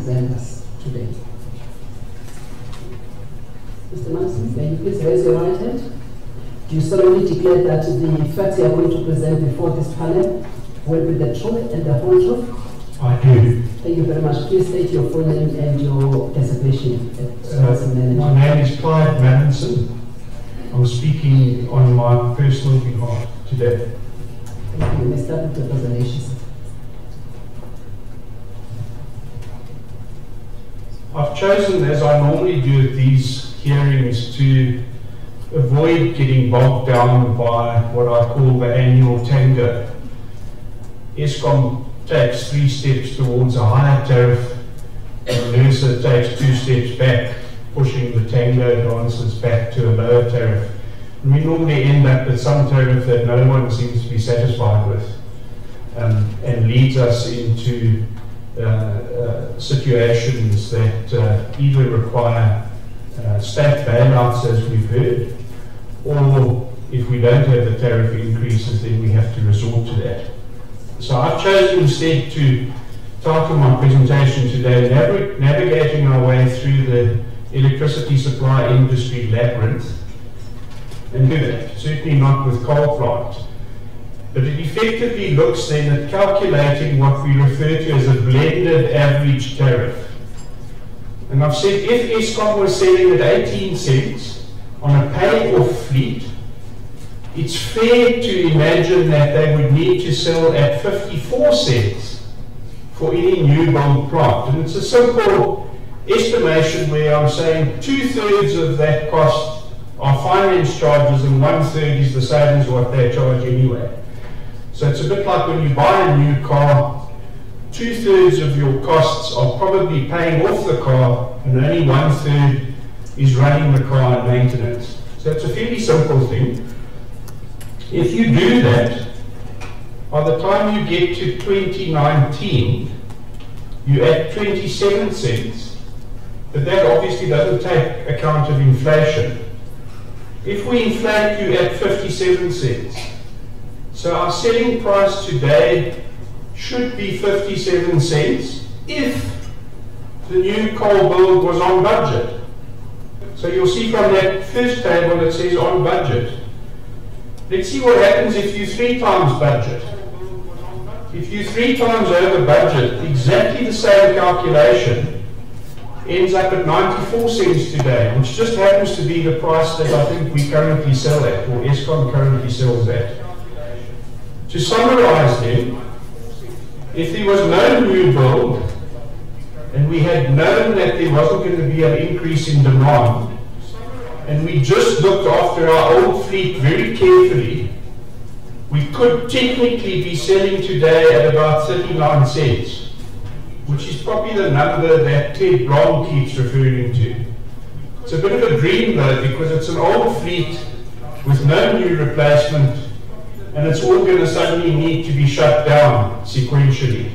present us today. Mr. Manson, may you please raise your right hand? Do you solemnly declare that the facts you are going to present before this panel will be the truth and the whole truth? I do. Thank you very much. Please state your full name and your designation as manager. My name is Clive Madison. I'm speaking on my personal behalf today. Thank you. You may start with your presentation. I've chosen, as I normally do at these hearings, to avoid getting bogged down by what I call the annual tango. Eskom takes 3 steps towards a higher tariff, and Nersa takes 2 steps back, pushing the tango dancers back to a lower tariff. And we normally end up with some tariff that no one seems to be satisfied with, and leads us into situations that either require state bailouts, as we've heard, or if we don't have the tariff increases, then we have to resort to that. So I've chosen instead to title my presentation today, Navigating Our Way Through the Electricity Supply Industry Labyrinth, and do that, certainly not with coal plants. But it effectively looks then at calculating what we refer to as a blended average tariff. And I've said if Eskom was selling at 18 cents on a pay-off fleet, it's fair to imagine that they would need to sell at 54 cents for any new build plant. And it's a simple estimation where I'm saying 2/3 of that cost are finance charges and 1/3 is the same as what they charge anyway. So it's a bit like when you buy a new car, 2/3 of your costs are probably paying off the car and only 1/3 is running the car and maintenance. So it's a fairly simple thing. If you do that, by the time you get to 2019, you're at 27 cents, but that obviously doesn't take account of inflation. If we inflate, you at 57 cents. So our selling price today should be 57 cents if the new coal build was on budget. So you'll see from that first table it says on budget. Let's see what happens if you 3 times budget. If you 3 times over budget, exactly the same calculation ends up at 94 cents today, which just happens to be the price that I think we currently sell at, or Eskom currently sells at. To summarize then, if there was no new build, and we had known that there wasn't going to be an increase in demand, and we just looked after our old fleet very carefully, we could technically be selling today at about 39 cents, which is probably the number that Ted Brown keeps referring to. It's a bit of a dream though, because it's an old fleet with no new replacement, and it's all going to suddenly need to be shut down sequentially.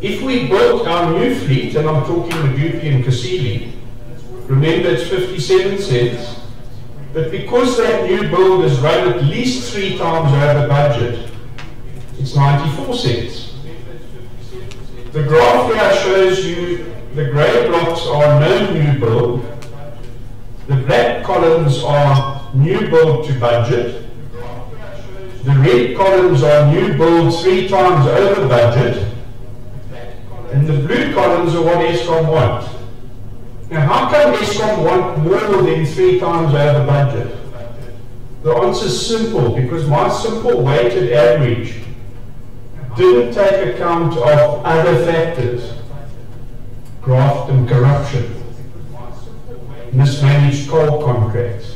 If we built our new fleet, and I'm talking Medupi and Kasili, remember it's 57 cents, but because that new build is run at least 3 times over budget, it's 94 cents. The graph here shows you the grey blocks are no new build, the black columns are new build to budget, the red columns are new build 3 times over budget, and the blue columns are what Eskom wants. Now, how come Eskom want more than 3 times over budget? The answer is simple, because my simple weighted average didn't take account of other factors, graft and corruption, mismanaged coal contracts,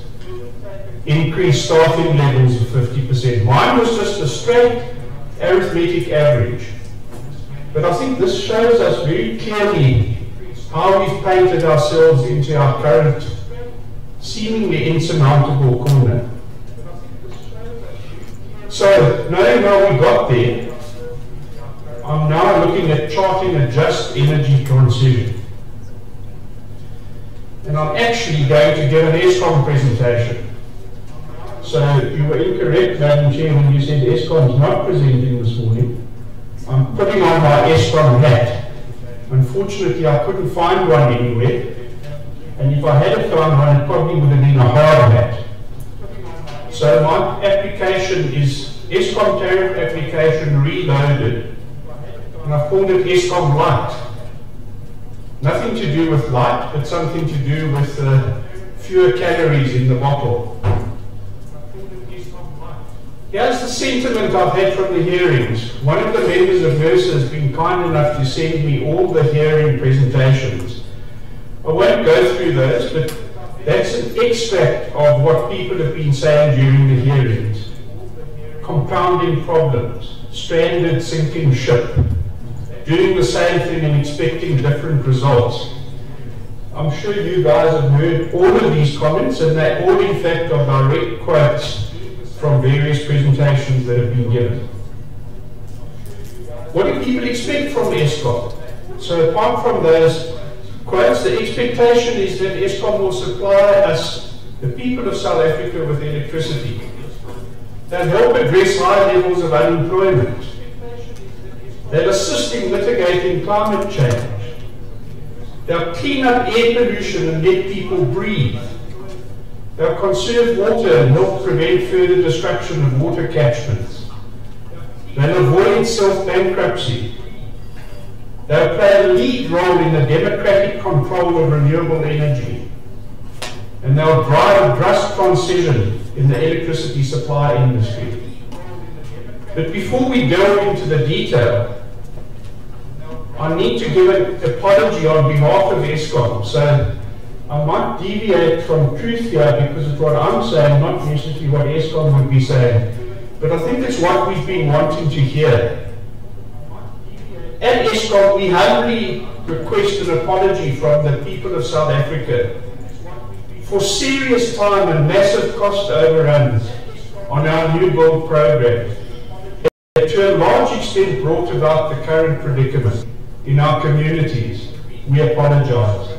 increased staffing levels of 50%. Mine was just a straight arithmetic average. But I think this shows us very clearly how we've painted ourselves into our current seemingly insurmountable corner. So, knowing how we got there, I'm now looking at charting a just energy transition. And I'm actually going to give an Eskom presentation. So you were incorrect, Madam Chair, when you said Eskom is not presenting this morning. I'm putting on my Eskom hat. Unfortunately, I couldn't find one anywhere, and if I had found one, it probably would have been a hard hat. So my application is Eskom tariff application reloaded, and I've called it Eskom Light. Nothing to do with light, but something to do with fewer calories in the bottle. Here's the sentiment I've had from the hearings. One of the members of Nersa has been kind enough to send me all the hearing presentations. I won't go through those, but that's an extract of what people have been saying during the hearings. Compounding problems, stranded sinking ship, doing the same thing and expecting different results. I'm sure you guys have heard all of these comments, and they all in fact are direct quotes from various presentations that have been given. What do people expect from Eskom? So apart from those quotes, the expectation is that Eskom will supply us, the people of South Africa, with electricity. They'll help address high levels of unemployment. They'll assist in mitigating climate change. They'll clean up air pollution and let people breathe. They'll conserve water and help prevent further destruction of water catchments. They'll avoid self-bankruptcy. They'll play a lead role in the democratic control of renewable energy. And they'll drive a just transition in the electricity supply industry. But before we delve into the detail, I need to give an apology on behalf of Eskom. So I might deviate from truth here because it's what I'm saying, not necessarily what Eskom would be saying. But I think it's what we've been wanting to hear. At Eskom, we humbly request an apology from the people of South Africa for serious time and massive cost overruns on our new build program that to a large extent brought about the current predicament in our communities. We apologize.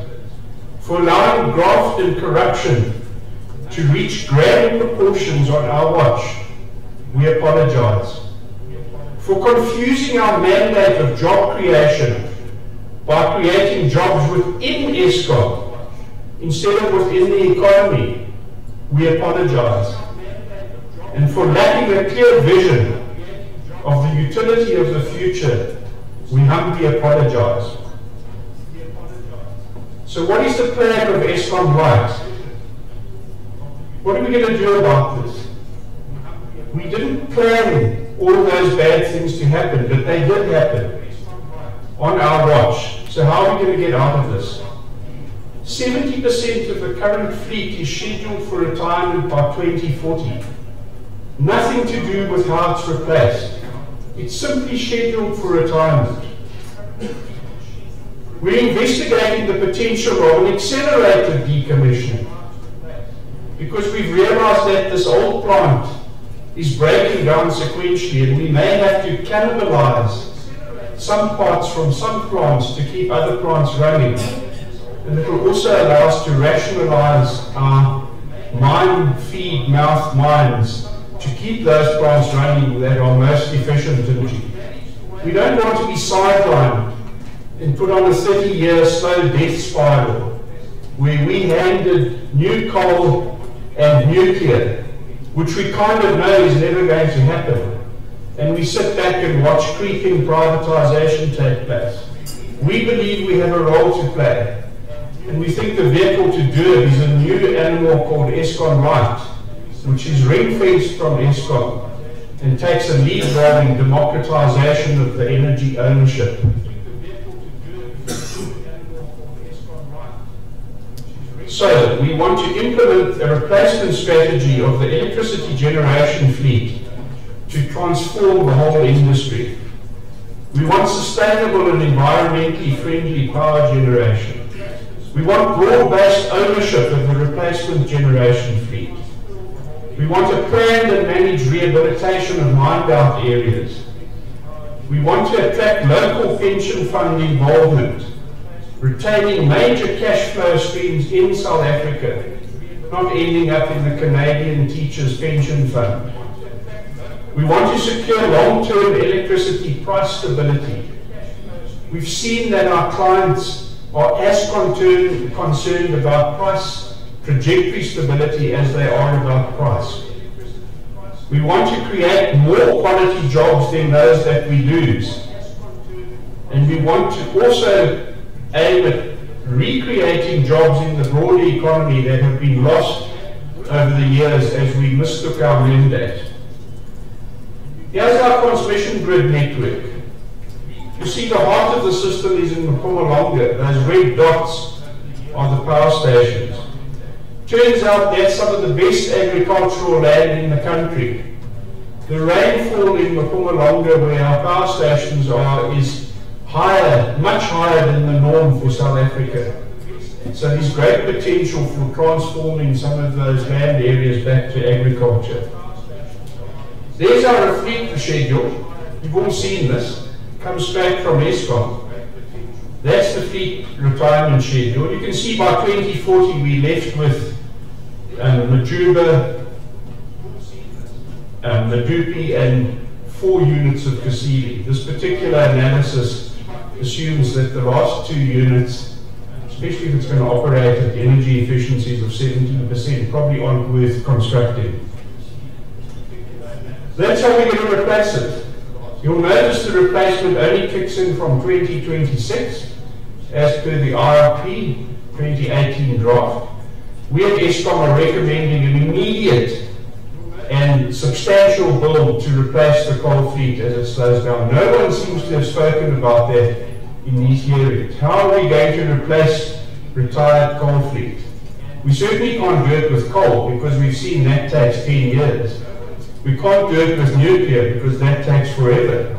For allowing graft and corruption to reach grand proportions on our watch, we apologize. For confusing our mandate of job creation by creating jobs within Eskom instead of within the economy, we apologize. And for lacking a clear vision of the utility of the future, we humbly apologize. So what is the plan of Eskom Light? What are we going to do about this? We didn't plan all of those bad things to happen, but they did happen on our watch. So how are we going to get out of this? 70% of the current fleet is scheduled for retirement by 2040. Nothing to do with how it's replaced. It's simply scheduled for retirement. We're investigating the potential of an accelerated decommissioning because we've realized that this old plant is breaking down sequentially, and we may have to cannibalize some parts from some plants to keep other plants running. And it will also allow us to rationalize our mine feed mouth mines to keep those plants running that are most efficient. We don't want to be sidelined and put on a 30-year slow death spiral where we handed new coal and nuclear, which we kind of know is never going to happen, and we sit back and watch creeping privatization take place. We believe we have a role to play, and we think the vehicle to do it is a new animal called Eskom Light, which is ring-fenced from Eskom and takes a lead role in democratization of the energy ownership. So, we want to implement a replacement strategy of the electricity generation fleet to transform the whole industry. We want sustainable and environmentally friendly power generation. We want broad-based ownership of the replacement generation fleet. We want a planned and managed rehabilitation of mined-out areas. We want to attract local pension fund involvement, retaining major cash flow streams in South Africa, not ending up in the Canadian Teachers Pension Fund. We want to secure long-term electricity price stability. we've seen that our clients are as concerned about price trajectory stability as they are about price. We want to create more quality jobs than those that we lose. And we want to also aim at recreating jobs in the broader economy that have been lost over the years as we mistook our mandate. Here's our transmission grid network. You see the heart of the system is in Mpumalanga. Those red dots are the power stations. Turns out that's some of the best agricultural land in the country. The rainfall in Mpumalanga, where our power stations are, is higher, much higher than the norm for South Africa. So there's great potential for transforming some of those land areas back to agriculture. There's our fleet schedule. You've all seen this. It comes straight from Eskom. That's the fleet retirement schedule. You can see by 2040 we left with Majuba, Madupi and 4 units of Kusile. This particular analysis assumes that the last 2 units, especially if it's going to operate at energy efficiencies of 17%, probably aren't worth constructing. That's how we're going to replace it. You'll notice the replacement only kicks in from 2026, as per the IRP 2018 draft. We at Eskom are recommending an immediate and substantial build to replace the coal fleet as it slows down. No one seems to have spoken about that in these hearings. How are we going to replace retired coal fleet? We certainly can't do it with coal because we've seen that takes 10 years. We can't do it with nuclear because that takes forever.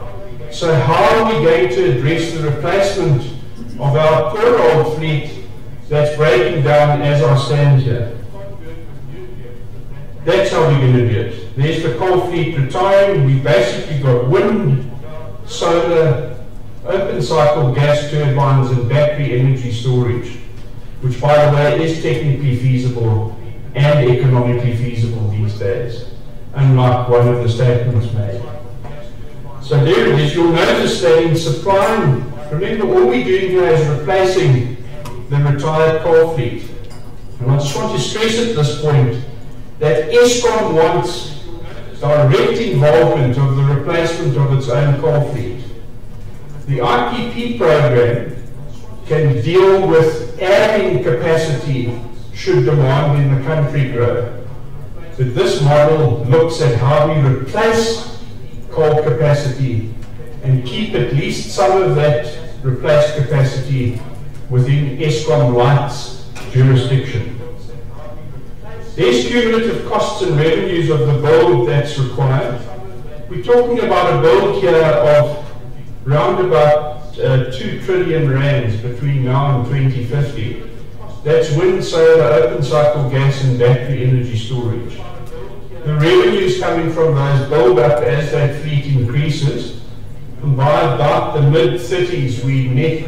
So how are we going to address the replacement of our poor old fleet that's breaking down as I stand here? That's how we're going to do it. There's the coal fleet retiring. We've basically got wind, solar, open cycle gas turbines and battery energy storage, which by the way is technically feasible and economically feasible these days, unlike one of the statements made. So there it is. You'll notice that in supplying, remember all we're doing here is replacing the retired coal fleet. And I just want to stress at this point that Eskom wants direct involvement of the replacement of its own coal fleet. The IPP program can deal with adding capacity should demand in the country grow. But this model looks at how we replace coal capacity and keep at least some of that replaced capacity within Eskom Light's jurisdiction. There's cumulative costs and revenues of the build that's required. We're talking about a build here of round about 2 trillion rands between now and 2050. That's wind, solar, open cycle gas and battery energy storage. The revenues coming from those build up as that fleet increases, and by about the mid-30s we net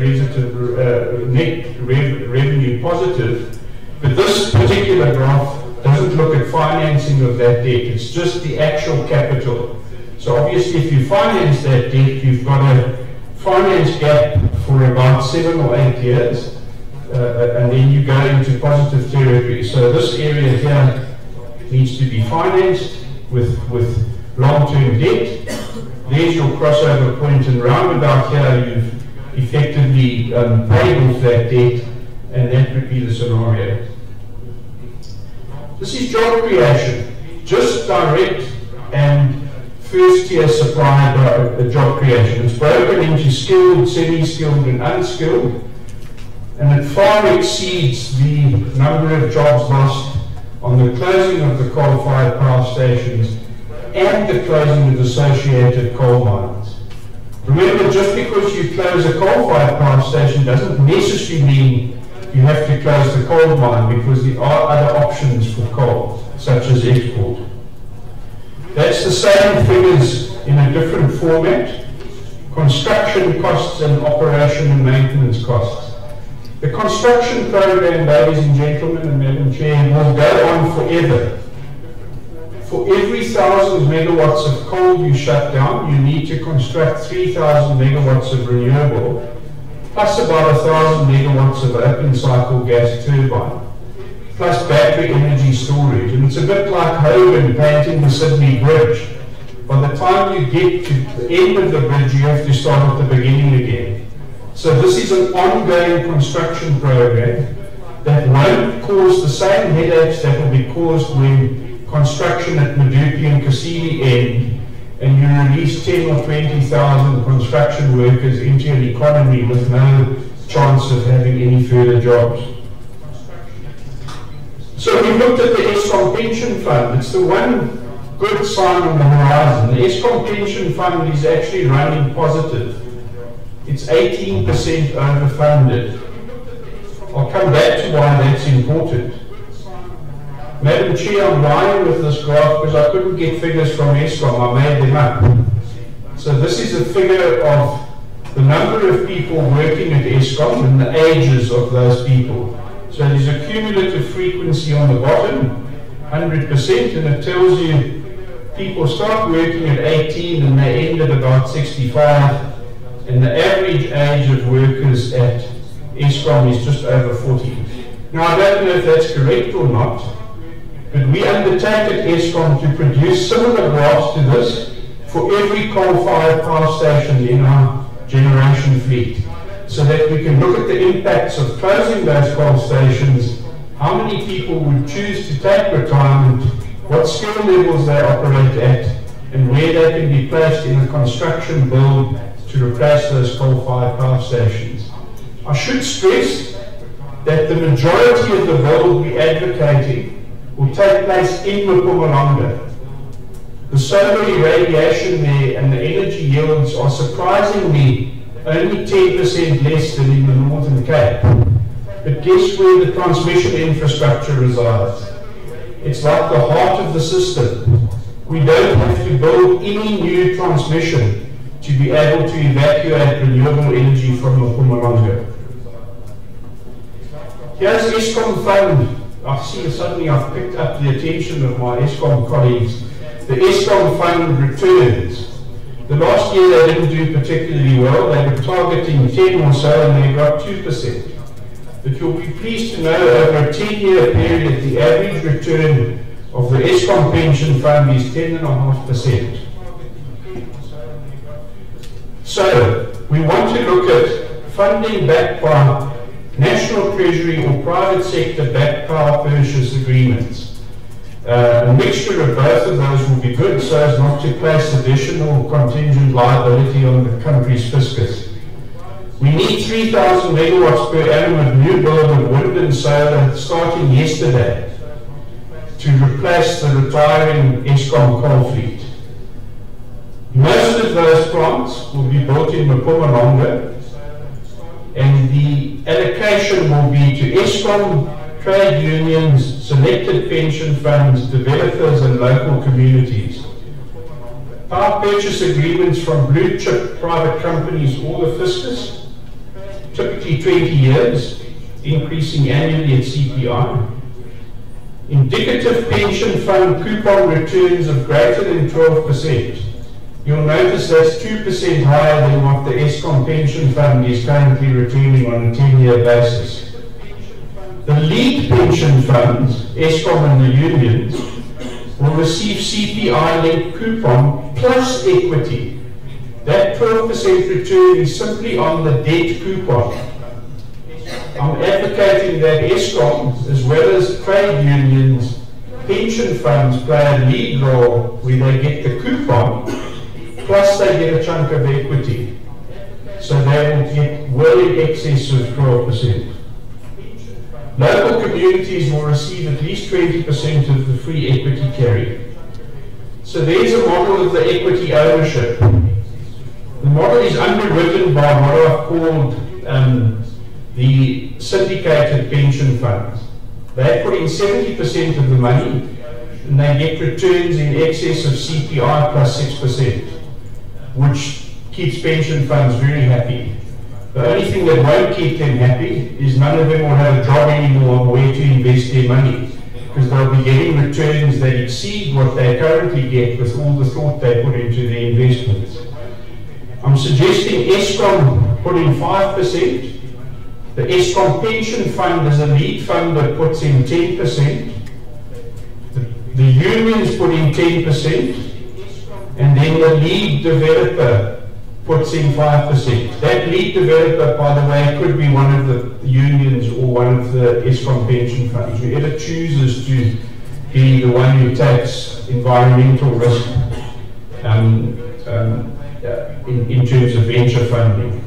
revenue positive. But this particular graph doesn't look at financing of that debt, it's just the actual capital. So obviously if you finance that debt, you've got a finance gap for about 7 or 8 years, and then you go into positive territory. So this area here needs to be financed with long-term debt. There's your crossover point, and round about here you've effectively paid off that debt, and that would be the scenario. This is job creation, just direct and first-tier supply job creation. It's broken into skilled, semi-skilled and unskilled, and it far exceeds the number of jobs lost on the closing of the coal-fired power stations and the closing of associated coal mines. Remember, just because you close a coal-fired power station doesn't necessarily mean you have to close the coal mine, because there are other options for coal, such as export. That's the same figures in a different format. Construction costs and operation and maintenance costs. The construction program, ladies and gentlemen and Madam Chair, will go on forever. For every 1,000 megawatts of coal you shut down, you need to construct 3,000 megawatts of renewable plus about 1,000 megawatts of open cycle gas turbine, plus battery energy storage. And it's a bit like Hogan painting the Sydney Bridge. By the time you get to the end of the bridge, you have to start at the beginning again. So this is an ongoing construction program that won't cause the same headaches that will be caused when construction at Medupi and Kasili end, and you release 10 or 20,000 construction workers into an economy with no chance of having any further jobs. So we looked at the Eskom pension fund. It's the one good sign on the horizon. The Eskom pension fund is actually running positive. It's 18% overfunded. I'll come back to why that's important. Madam Chair, I'm lying with this graph because I couldn't get figures from Eskom. I made them up. So this is a figure of the number of people working at Eskom and the ages of those people. So there's a cumulative frequency on the bottom, 100%, and it tells you people start working at 18 and they end at about 65, and the average age of workers at Eskom is just over 40. Now I don't know if that's correct or not, but we undertake at Eskom to produce similar graphs to this for every coal-fired power station in our generation fleet, so that we can look at the impacts of closing those coal stations, how many people would choose to take retirement, what skill levels they operate at, and where they can be placed in a construction build to replace those coal-fired power stations. I should stress that the majority of the build we're advocating will take place in Mpumalanga. The solar irradiation there and the energy yields are surprisingly only 10% less than in the Northern Cape. But guess where the transmission infrastructure resides? It's like the heart of the system. We don't have to build any new transmission to be able to evacuate renewable energy from Mpumalanga. Here's Eskom Fund. I see suddenly I've picked up the attention of my Eskom colleagues. The Eskom Fund returns. The last year they didn't do particularly well. They were targeting 10 or so and they got 2%. But you'll be pleased to know over a 10-year period the average return of the Eskom pension fund is 10.5%. So we want to look at funding backed by national treasury or private sector backed power purchase agreements. A mixture of both of those will be good so as not to place additional contingent liability on the country's fiscus. We need 3,000 megawatts per annum of new build of wind and solar starting yesterday to replace the retiring Eskom coal fleet. Most of those plants will be built in Mpumalanga, and the allocation will be to Eskom, trade unions, selected pension funds, developers and local communities. Power purchase agreements from blue chip private companies or the fiscus, typically 20 years, increasing annually at CPI. Indicative pension fund coupon returns of greater than 12%. You'll notice that's 2% higher than what the Eskom pension fund is currently returning on a 10-year basis. The lead pension funds, Eskom and the unions, will receive CPI-linked coupon plus equity. That 12% return is simply on the debt coupon. I'm advocating that Eskom, as well as trade unions, pension funds play a lead role where they get the coupon, plus they get a chunk of equity. So they will get well in excess of 12%. Local communities will receive at least 20% of the free equity carry. So there's a model of the equity ownership. The model is underwritten by what I've called the syndicated pension funds. They put in 70% of the money and they get returns in excess of CPI plus 6%, which keeps pension funds very happy. The only thing that won't keep them happy is none of them will have a job anymore on where to invest their money, because they'll be getting returns that exceed what they currently get with all the thought they put into their investments. I'm suggesting Eskom put in 5%. The Eskom pension fund as a lead funder puts in 10%. The unions put in 10%. And then the lead developer puts in 5%. That lead developer, by the way, could be one of the unions or one of the Eskom pension funds. Whoever chooses to be the one who takes environmental risk in terms of venture funding.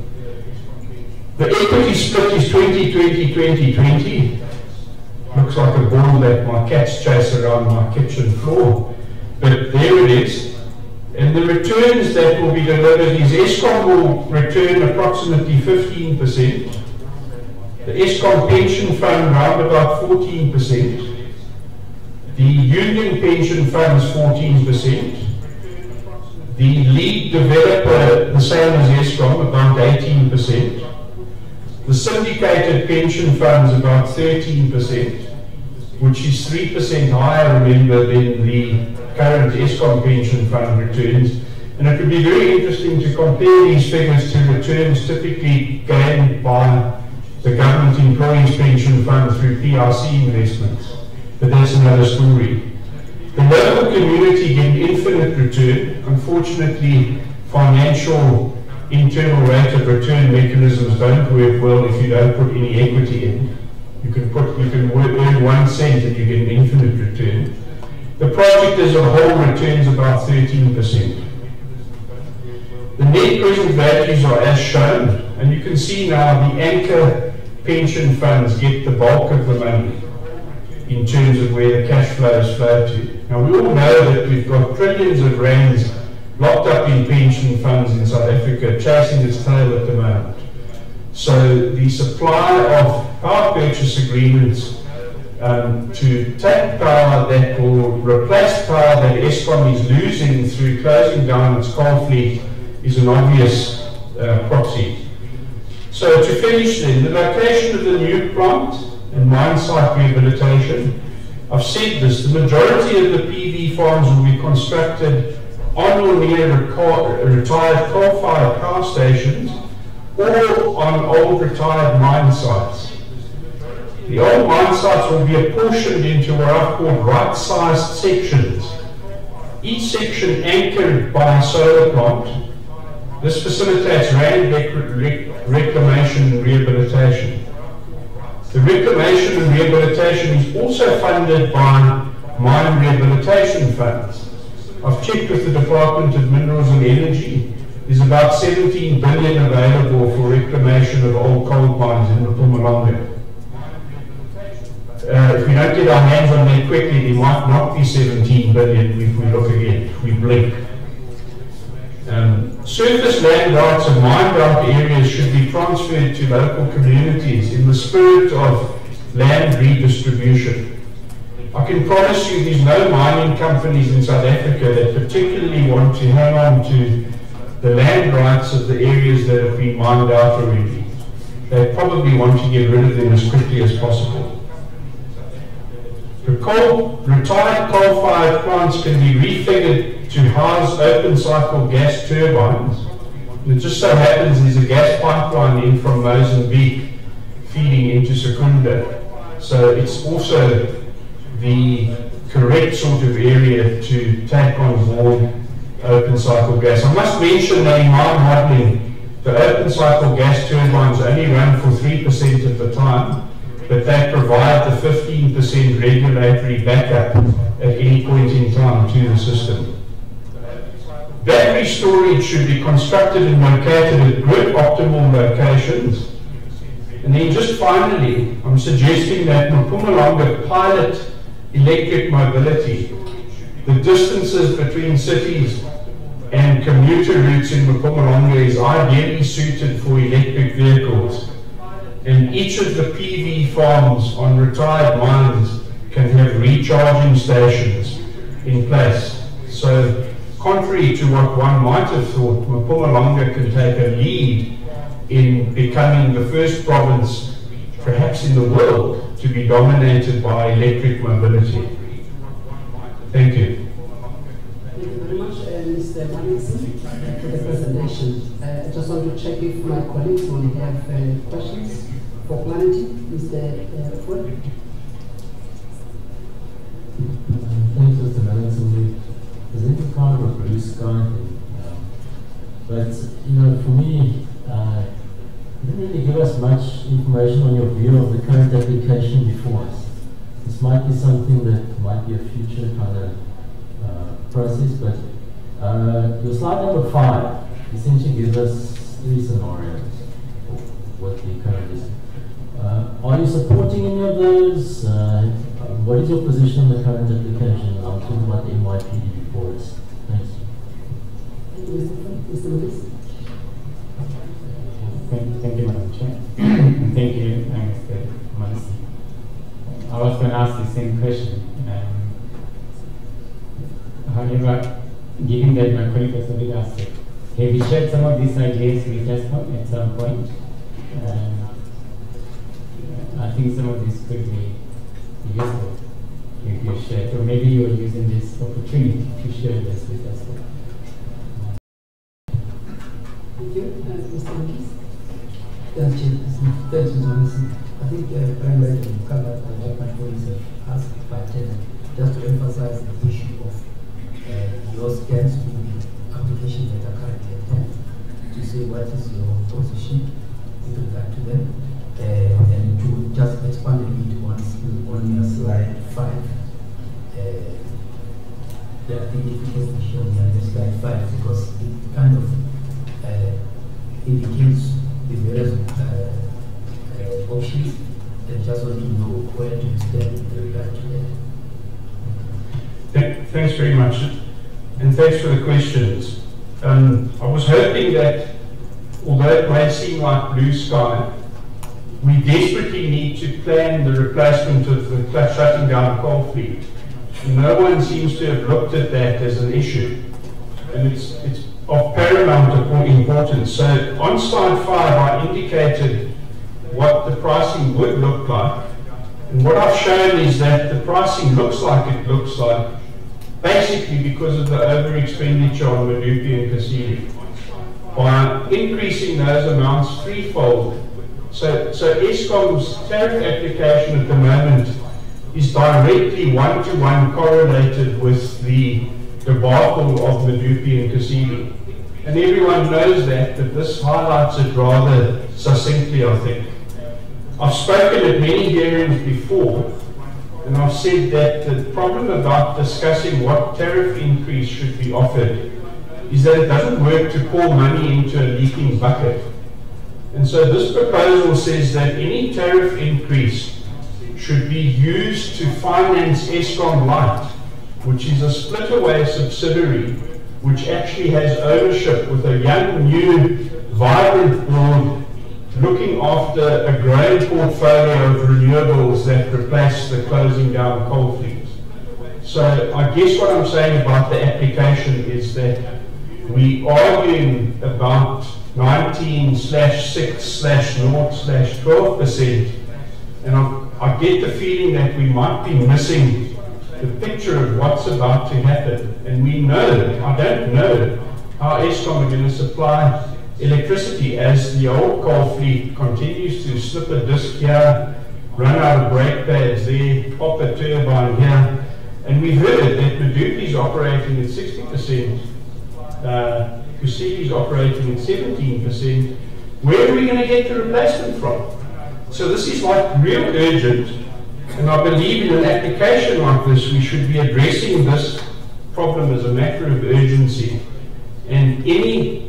The equity split is 20-20-20-20. Looks like a ball that my cats chase around my kitchen floor. But there it is. And the returns that will be delivered is Eskom will return approximately 15%. The Eskom pension fund round about 14%. The union pension funds 14%. The lead developer, the same as Eskom, about 18%. The syndicated pension funds about 13%, which is 3% higher, remember, than the current Eskom pension fund returns. And it would be very interesting to compare these figures to returns typically gained by the government employees pension fund through PRC investments. But that's another story. The local community get an infinite return. Unfortunately, financial internal rate of return mechanisms don't work well if you don't put any equity in. You can earn 1 cent and you get an infinite return. The project as a whole returns about 13%. The net present values are as shown, and you can see now the anchor pension funds get the bulk of the money in terms of where the cash flows flow to. Now we all know that we've got trillions of rands locked up in pension funds in South Africa, chasing its tail at the moment. So the supply of power purchase agreements to take power that will replace power that Eskom is losing through closing down its coal fleet is an obvious proxy. So to finish then, the location of the new plant and mine site rehabilitation. I've said this, the majority of the PV farms will be constructed on or near retired coal-fired power stations or on old retired mine sites. The old mine sites will be apportioned into what I've called right-sized sections, each section anchored by a solar plant. This facilitates land reclamation and rehabilitation. The reclamation and rehabilitation is also funded by mine rehabilitation funds. I've checked with the Department of Minerals and Energy. There's about 17 billion available for reclamation of old coal mines in Mpumalanga. If we don't get our hands on that quickly, there might not be 17 billion if we look again, if we blink. Surface land rights of mine dump areas should be transferred to local communities in the spirit of land redistribution. I can promise you there's no mining companies in South Africa that particularly want to hang on to the land rights of the areas that have been mined out already. They probably want to get rid of them as quickly as possible. Retired coal-fired plants can be refigured to house open-cycle gas turbines. And it just so happens there's a gas pipeline in from Mozambique feeding into Secunda. So it's also the correct sort of area to take on board open-cycle gas. I must mention that in my modelling, the open-cycle gas turbines only run for 3% of the time, but they provide the 15% regulatory backup at any point in time to the system. Battery storage should be constructed and located at grid optimal locations. And then just finally, I'm suggesting that Mpumalanga pilot electric mobility. The distances between cities and commuter routes in Mpumalanga is ideally suited for electric vehicles. And each of the PV farms on retired mines can have recharging stations in place. So, contrary to what one might have thought, Mpumalanga can take a lead in becoming the first province, perhaps in the world, to be dominated by electric mobility. Thank you. Thank you very much, Mr. Mr. Malinson, for the presentation. I just want to check if my colleagues will have questions for clarity. Mr. Ford. Thanks, Mr. Malinson. We presented kind of a blue sky thing. But, you know, for me, it didn't really give us much information on your view of the current application before us. This might be something that might be a future kind of process, but your slide number 5 essentially gives us 3 scenarios of what the current is. Are you supporting any of those? What is your position on the current application? I'm talking about the MYPD before us. Thanks. Mr. Lewis. Thank you, Madam Chair. And thank you, Mr. Malinson. I was going to ask the same question. However, given that my colleague has already asked it, have you shared some of these ideas with us at some point? I think some of these could be useful if you share, or maybe you are using this opportunity to share this with us. Thank you, Mr. Lewis. Thank you, Mr. Johnson. I think primarily to cover what my colleagues have asked, but just to emphasize the issue of your scans to the applications that are currently at hand, to say what is your position with regard to them, and to just expand a bit on your slide 5. Yeah, I think if you can show me on the slide 5, because it kind of indicates the various options. I just want to know where to stand with regard to that. Thanks very much, and thanks for the questions. I was hoping that, although it may seem like blue sky, we desperately need to plan the replacement of the shutting down coal fleet. No one seems to have looked at that as an issue, and it's of paramount importance. So on slide 5, I indicated what the pricing would look like, and what I've shown is that the pricing looks like it looks like, basically because of the over-expenditure on Medupi and Kasili. By increasing those amounts threefold, so Eskom's tariff application at the moment is directly one-to-one correlated with the debacle of Medupi and Kasili. And everyone knows that, but this highlights it rather succinctly, I think. I've spoken at many hearings before, and I've said that the problem about discussing what tariff increase should be offered is that it doesn't work to pour money into a leaking bucket. And so this proposal says that any tariff increase should be used to finance Eskom Light, which is a split-away subsidiary which actually has ownership with a young, new, vibrant board looking after a growing portfolio of renewables that replace the closing down coal fleet. So I guess what I'm saying about the application is that we are arguing about 19/6/0/12%, and I get the feeling that we might be missing the picture of what's about to happen. And we know, I don't know, how Eskom are going to supply electricity as the old coal fleet continues to slip a disc here, run out of brake pads there, pop a turbine here. And we've heard that Medupi is operating at 60%, Kusili is operating at 17%. Where are we going to get the replacement from? So this is like real urgent, and I believe in an application like this we should be addressing this problem as a matter of urgency, and any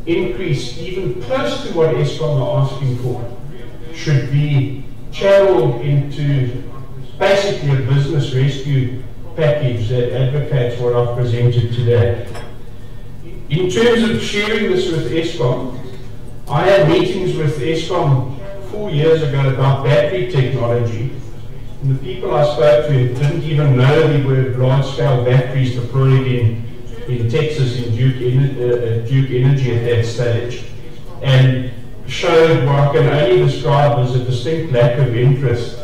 increase even close to what Eskom are asking for should be channeled into basically a business rescue package that advocates what I've presented today. In terms of sharing this with Eskom, I had meetings with Eskom 4 years ago about battery technology, and the people I spoke to didn't even know there were large-scale batteries deployed in Texas in Duke Energy at that stage, and showed what I can only describe as a distinct lack of interest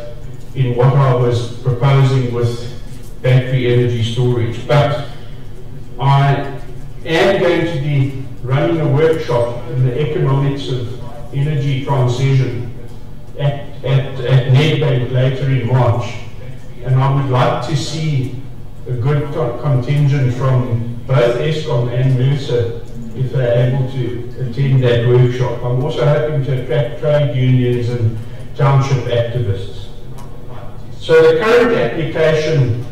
in what I was proposing with battery energy storage. But I am going to be running a workshop in the economics of energy transition at Nedbank later in March, and I would like to see a good contingent from both Eskom and Nersa if they're able to attend that workshop. I'm also hoping to attract trade unions and township activists. So the current application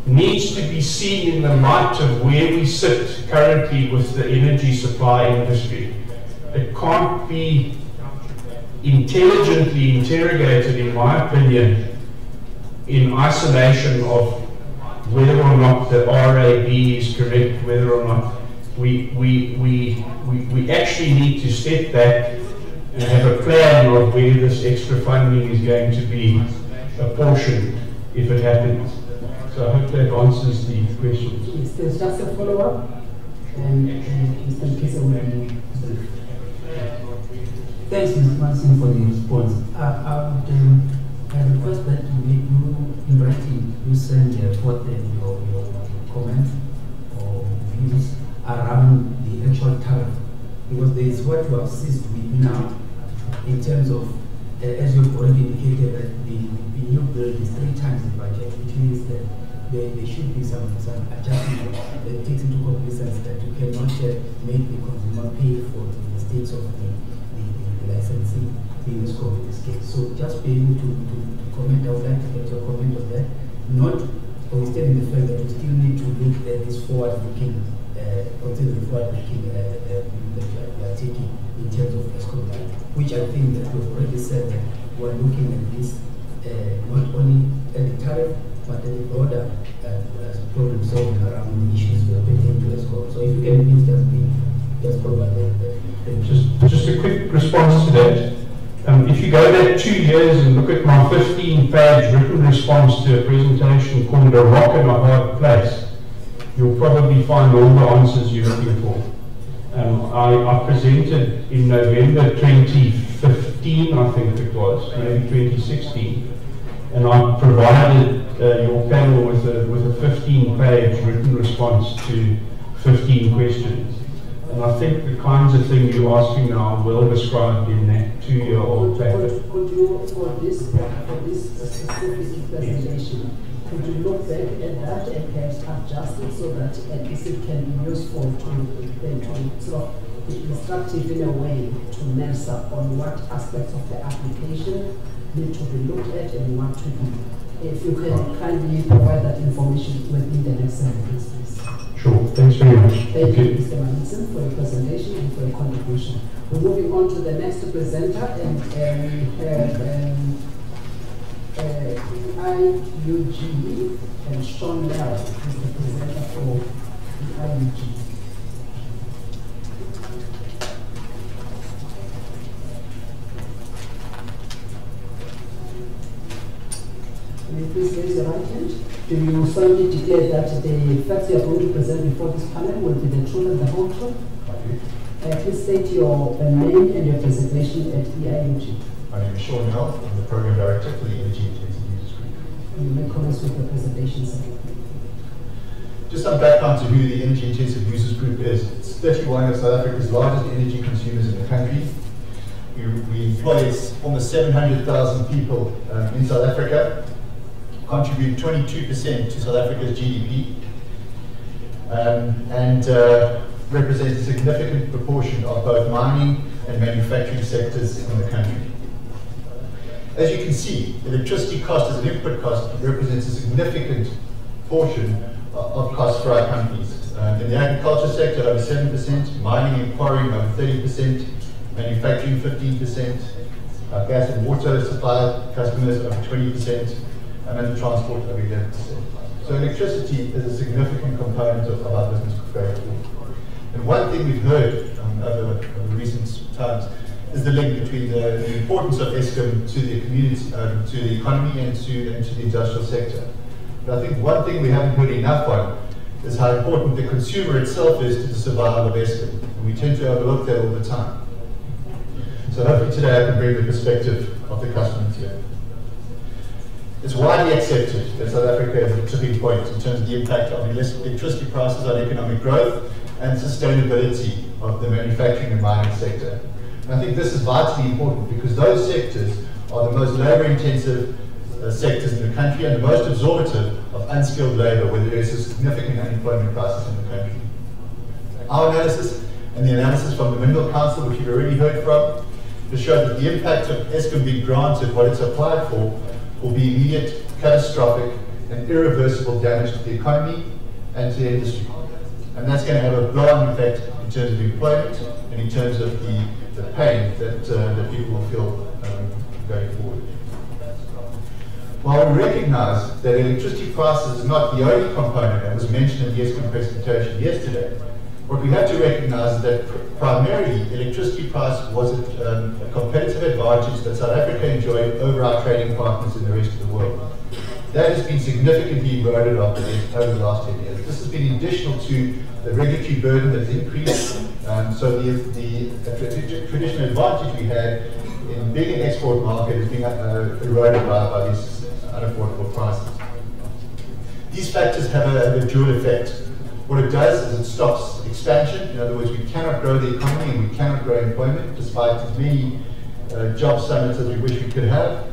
needs to be seen in the light of where we sit currently with the energy supply industry. It can't be intelligently interrogated, in my opinion, in isolation of whether or not the RAB is correct, whether or not we actually need to step back and have a plan of where this extra funding is going to be apportioned if it happens. So I hope that answers the question. Yes, there's just a follow-up, and Mr. Nkisa will be brief. Thanks, Mr. Manson, for the response. I would request that you, in writing, you send forth your comments or views around the actual tariff, because there is what you have seized with now in terms of, as you've already indicated, that the new bill is 3 times the budget, which means that there should be some adjustment that takes into cognizance that you cannot make the consumer pay for the mistakes of the licensee in this case. So just be able to comment. I would like to get your comment on that. Notwithstanding the fact that we still need to look at this forward-looking, consider the forward-looking that we are taking in terms of Eskom, which I think that we've already said that we're looking at this not only at the tariff, but at the broader problem solving around the issues pertaining to Eskom. So if you can please just provide that. Just a quick response to that. If you go back 2 years and look at my 15-page written response to a presentation called A Rock in a Hard Place, you'll probably find all the answers you're looking for. I presented in November 2015, I think it was, maybe 2016, and I provided your panel with a 15-page written response to 15 questions. And I think the kinds of things you're asking now are well described in that 2-year-old paper. Could you, for this specific presentation, could you look back at that and perhaps adjust it so that at least it can be useful to sort of be instructive in a way to Nersa on what aspects of the application need to be looked at and what to do? If you can kindly provide that information within the next 7 days, please. Sure, thanks very much. Thank you, Mr. Manson, for your presentation and for your contribution. We're moving on to the next presenter, and we have IUG and Sean Lau is the presenter for the IUG. May you please raise your right hand? Do you solemnly declare that the facts you are going to present before this panel will be the truth and the whole truth? Please state your name and your designation at EIUG. My name is Sean Lau. I'm the Program Director for the Energy Intensive Users Group. And you may commence with your presentation, sir. Just some background to who the Energy Intensive Users Group is. It's 31 of South Africa's largest energy consumers in the country. We employ almost 700,000 people in South Africa, contribute 22% to South Africa's GDP, and represent a significant proportion of both mining and manufacturing sectors in the country. As you can see, electricity cost as an input cost represents a significant portion of costs for our companies. In the agriculture sector, over 7%, mining and quarrying over 30%, manufacturing 15%, our gas and water supply customers over 20%, and then the transport over 11%. So electricity is a significant component of our business going forward. And one thing we've heard over recent times is the link between the importance of Eskom to the community, to the economy, and to the industrial sector. But I think one thing we haven't heard enough on is how important the consumer itself is to the survival of Eskom. And we tend to overlook that all the time. So hopefully today I can bring the perspective of the customers here. It's widely accepted that South Africa is at a tipping point in terms of the impact of electricity prices on economic growth and sustainability of the manufacturing and mining sector. And I think this is vitally important because those sectors are the most labour-intensive sectors in the country and the most absorptive of unskilled labour, where there is a significant unemployment crisis in the country. Our analysis and the analysis from the Mineral Council, which you've already heard from, to show that the impact of Eskom being granted what it's applied for will be immediate, catastrophic, and irreversible damage to the economy and to the industry. And that's going to have a blow-on effect in terms of employment and in terms of the pain that people will feel going forward. While we recognize that electricity prices is not the only component that was mentioned in the Eskom presentation yesterday, what we have to recognize is that primarily electricity price was a competitive advantage that South Africa enjoyed over our trading partners in the rest of the world. That has been significantly eroded over the last 10 years. This has been additional to the regulatory burden that's increased. So the traditional advantage we had in being an export market is being eroded by these unaffordable prices. These factors have a dual effect. What it does is it stops expansion. In other words, we cannot grow the economy and we cannot grow employment despite as many job summits as we wish we could have.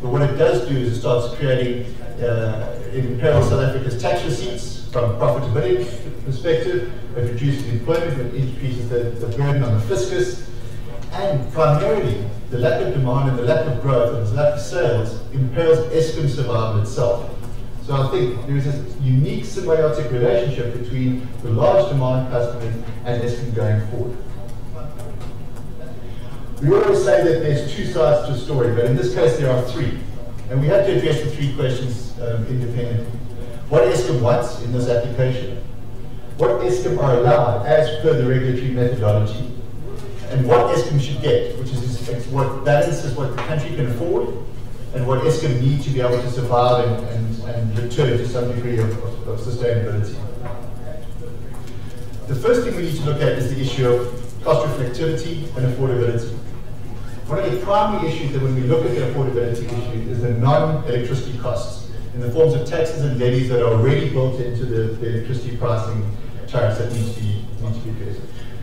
But what it does do is it starts creating, it imperils South Africa's tax receipts from a profitability perspective. It reduces employment, it increases the burden on the fiscus, and primarily the lack of demand and the lack of growth and the lack of sales imperils Eskom's survival itself. So I think there is a unique symbiotic relationship between the large demand customers and Eskom going forward. We always say that there's two sides to a story, but in this case there are three. And we have to address the three questions independently. What Eskom wants in this application, what Eskom are allowed as per the regulatory methodology, and what Eskom should get, which is what balances what the country can afford and what Eskom needs to be able to survive and return to some degree of sustainability. The first thing we need to look at is the issue of cost reflectivity and affordability. One of the primary issues that when we look at the affordability issue is the non-electricity costs in the forms of taxes and levies that are already built into the electricity pricing tariffs that need to be addressed.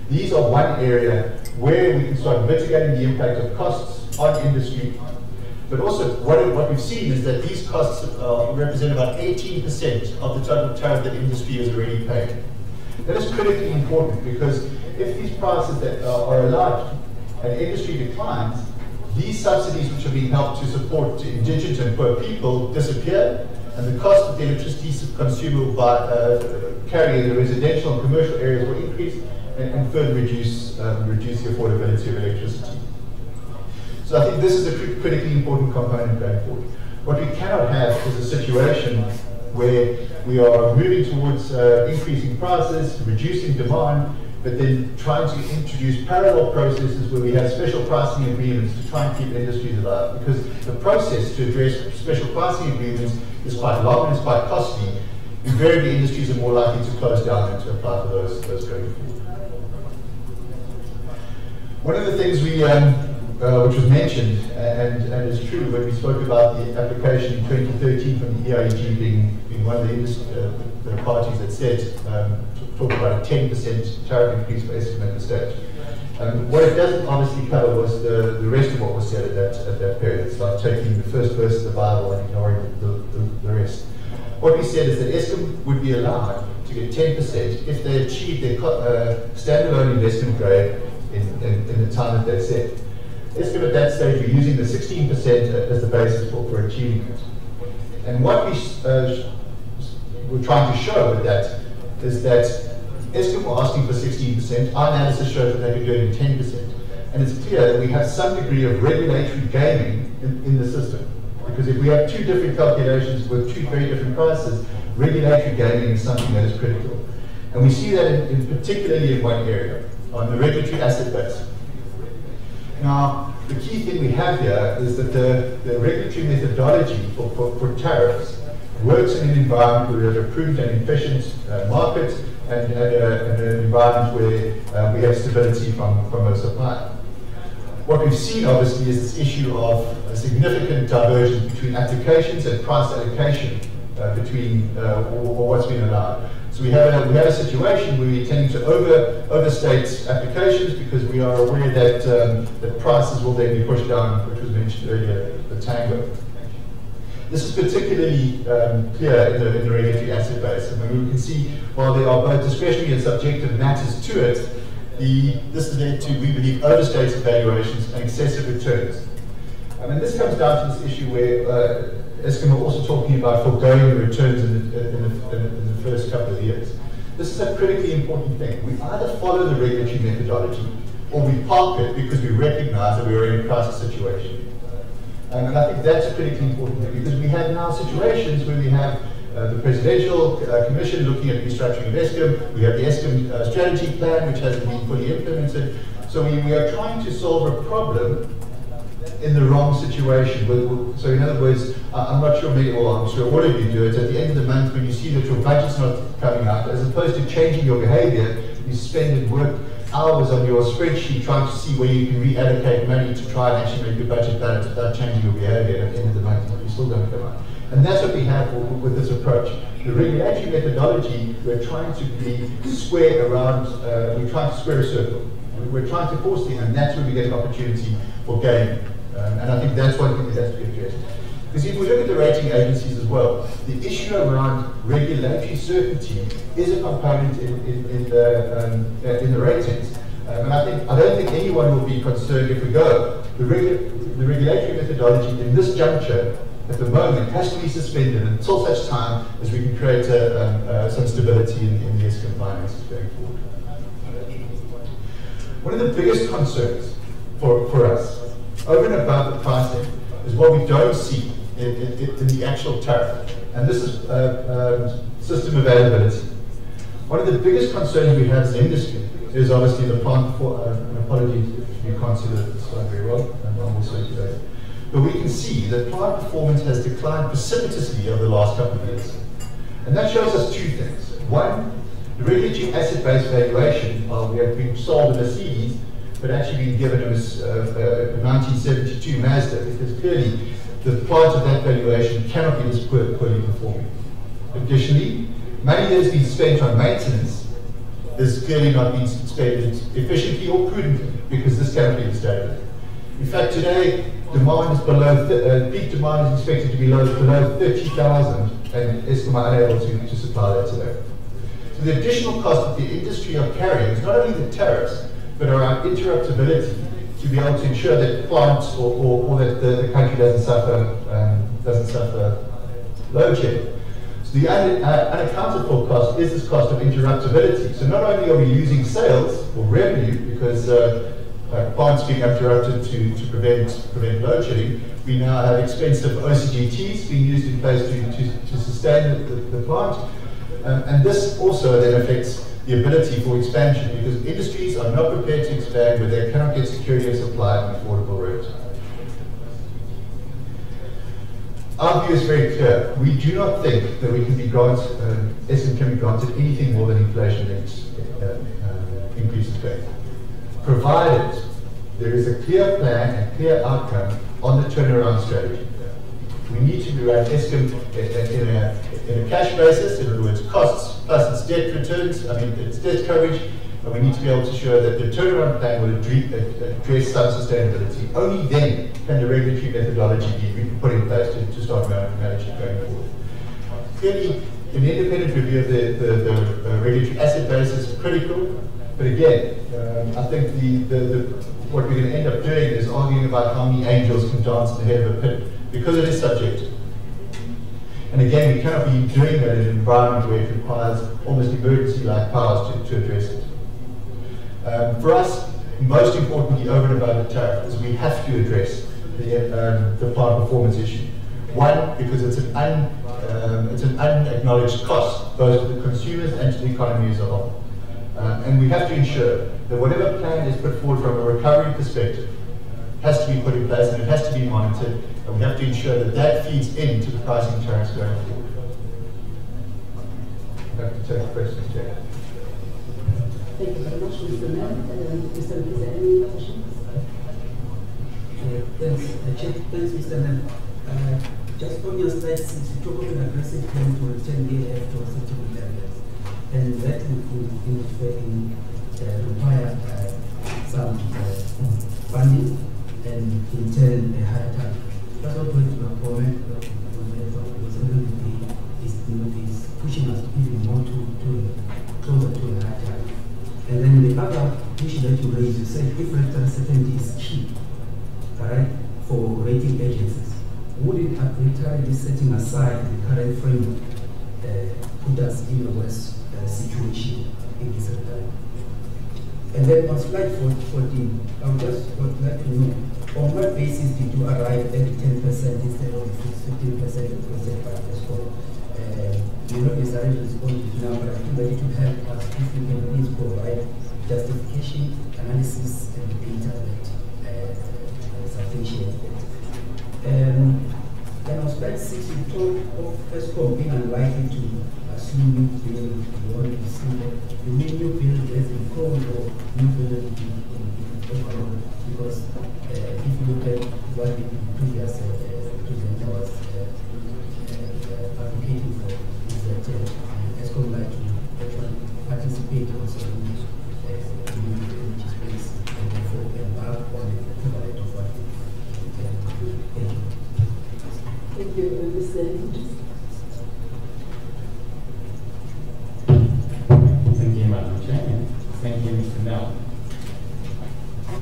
These are one area where we can start mitigating the impact of costs on industry. But also, what we've seen is that these costs represent about 18% of the total tariff that industry has already paid. That is critically important because if these prices that are allowed and industry declines, these subsidies which are being helped to support indigent and poor people disappear, and the cost of the electricity consumer by carry in the residential and commercial areas will increase and further reduce the affordability of electricity. So I think this is a critically important component going forward. What we cannot have is a situation where we are moving towards increasing prices, reducing demand, but then trying to introduce parallel processes where we have special pricing agreements to try and keep industries alive. Because the process to address special pricing agreements is quite long and it's quite costly. Invariably, industries are more likely to close down than to apply for those going forward. One of the things which was mentioned, and is true when we spoke about the application in 2013 from the EIEG being one of the parties that said, talked about a 10% tariff increase for Eskom at the stage. What it doesn't obviously cover was the rest of what was said at that period. It's like taking the first verse of the Bible and ignoring the rest. What we said is that Eskom would be allowed to get 10% if they achieved their standalone investment grade in the time that they set. Eskom at that stage were using the 16% as the basis for achieving it. And what we were trying to show with that is that Eskom were asking for 16%. Our analysis showed that they could do it in 10%. And it's clear that we have some degree of regulatory gaming in the system. Because if we have two different calculations with two very different prices, regulatory gaming is something that is critical. And we see that particularly in one area, on the regulatory asset base. Now, the key thing we have here is that the regulatory methodology for tariffs works in an environment where we have approved and efficient market and an environment where we have stability from a supplier. What we've seen, obviously, is this issue of a significant divergence between applications and price allocation between or what's been allowed. So we have a situation where we're tending to overstate applications because we are aware that that prices will then be pushed down, which was mentioned earlier, the tango. This is particularly clear in the regulatory asset base. I mean, we can see while there are both discretionary and subjective matters to it, this has led to, we believe, overstated valuations and excessive returns. And this comes down to this issue where Eskom are also talking about foregoing the returns in the first couple of years. This is a critically important thing. We either follow the regulatory methodology or we park it because we recognize that we are in a crisis situation. And I think that's a critically important thing because we have now situations where we have the Presidential Commission looking at restructuring of Eskom, we have the Eskom strategy plan which hasn't been fully implemented. So we are trying to solve a problem in the wrong situation. So in other words, I'm not sure me, or I'm sure all of you do it, at the end of the month when you see that your budget's not coming out, as opposed to changing your behavior, you spend and work hours on your spreadsheet trying to see where you can reallocate money to try and actually make your budget balance without changing your behavior at the end of the month, you still don't come out. And that's what we have with this approach. The regulatory methodology, we're trying to be square around, we're trying to square a circle. We're trying to force things, and that's where we get an opportunity for gain. And I think that's one thing that has to be addressed. Because if we look at the rating agencies as well, the issue around regulatory certainty is a component in the ratings. And I don't think anyone will be concerned if we go. The regulatory methodology in this juncture at the moment has to be suspended until such time as we can create some stability in the Eskom finances going forward. One of the biggest concerns for us, over and above the pricing, is what we don't see in the actual tariff. And this is system availability. One of the biggest concerns we have as an industry is obviously the plant, and apologies if you can't see the slide very well, and I will circulate it. But we can see that plant performance has declined precipitously over the last couple of years. And that shows us two things. One, the regulatory asset-based valuation, we have been sold a Mercedes, but actually been given a 1972 Mazda, because clearly the plant of that valuation cannot be this poorly performing. Additionally, money that has been spent on maintenance is clearly not being spent efficiently or prudently, because this cannot be sustainable. In fact, today, demand is below, peak demand is expected to be below 30,000, and Eskom are unable to supply that today. So the additional cost that the industry are carrying is not only the tariffs, but around interruptibility to be able to ensure that plants or that the country doesn't suffer load shedding. So the unaccounted for cost is this cost of interruptibility. So not only are we losing sales or revenue because plants being interrupted to prevent load shedding, we now have expensive OCGTs being used in place to sustain the plant. And this also then affects the ability for expansion, because industries are not prepared to expand where they cannot get security of supply at an affordable rate. Our view is very clear. We do not think that we can be granted, Eskom can be granted anything more than inflation-linked increases pay, provided there is a clear plan and clear outcome on the turnaround strategy. We need to be run Eskom in a cash basis, in other words, costs plus its debt returns, its debt coverage, and we need to be able to ensure that the turnaround plan will address some sustainability. Only then can the regulatory methodology be put in place to start managing going forward. Clearly, an independent review of the regulatory asset base is critical, but again, I think what we're going to end up doing is arguing about how many angels can dance in the head of a pin, because it is subjective. And again, we cannot be doing that in an environment where it requires almost emergency-like powers to address it. For us, most importantly, over and above the tariff, is we have to address the plant performance issue. One, because it's an unacknowledged cost, both to the consumers and to the economy as a whole. And we have to ensure that whatever plan is put forward from a recovery perspective has to be put in place and it has to be monitored, and we have to ensure that that feeds into the pricing tariffs going forward. I'd like to take questions, Jack. Thank you very much, Mr. Mann. Mr. Is there any questions? Thanks, Chief. Thanks, Mr. Mann. just on your slide 6, you talk of an aggressive plan to return AF to acceptable levels. And that would require some funding and in turn a higher target. That's not going to be a comment because is pushing us even more closer to a higher target. And then the other issue that you raised, you said if rate uncertainty is key, right, for rating agencies, would it arbitrarily setting aside the current framework put us in a worse situation in this regard? And then on slide 14, I would just like to know, on what basis did you arrive at 10% instead of 15% requested by the score? You know this already responded now, but I think that it would help us if you can please provide justification, analysis, and data that substantiates that. Then on slide 6, you told of ESCOM being unlikely to assume new build beyond the single. You mean new build as in code or new build in overall? Because if you look at what the previous presenter was advocating for, is that ESCOM like to actually participate also in new energy space and therefore embark on the equivalent of what they can do. Thank you, Mr. Thank you, Madam Chair, and thank you, Mr. Nell.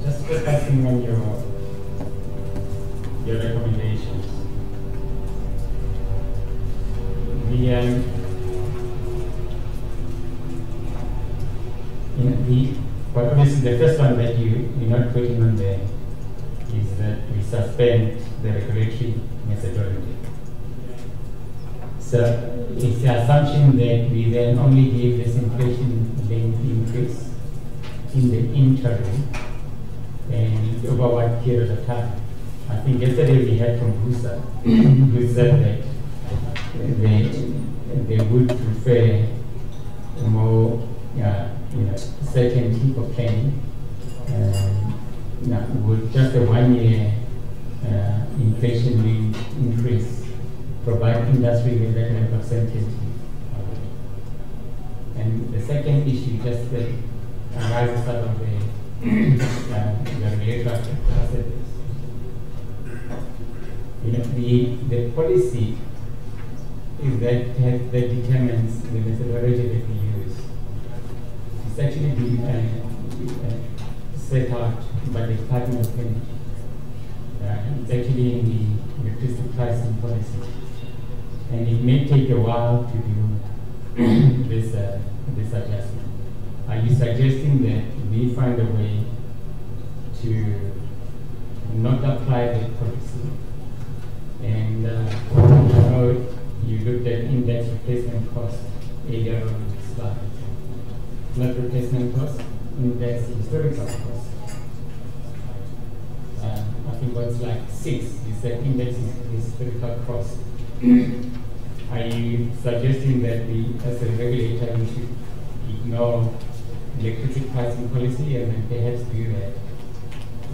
Just focusing on your recommendations. But obviously the first one that you're not putting on there is that we suspend the regulatory methodology. So it's the assumption that we then only give this inflation-linked increase in the interim and over what period of time. I think yesterday we heard from Busa, who said that they would prefer a more certainty for planning, with just a 1-year inflation-linked increase provide industry with that level of certainty. And the second issue just that arises out of the regulator said the policy is that determines the methodology that we use. It's actually been set out by the Department of Energy. It's actually in the electricity pricing policy. And it may take a while to do this adjustment. Are you suggesting that we find a way to not apply the policy? And you looked at index replacement cost earlier on the slide. Not replacement cost, index historical cost. I think what's like 6 is that index historical cost. Are you suggesting that we, as a regulator, we should ignore electricity pricing policy and then perhaps do that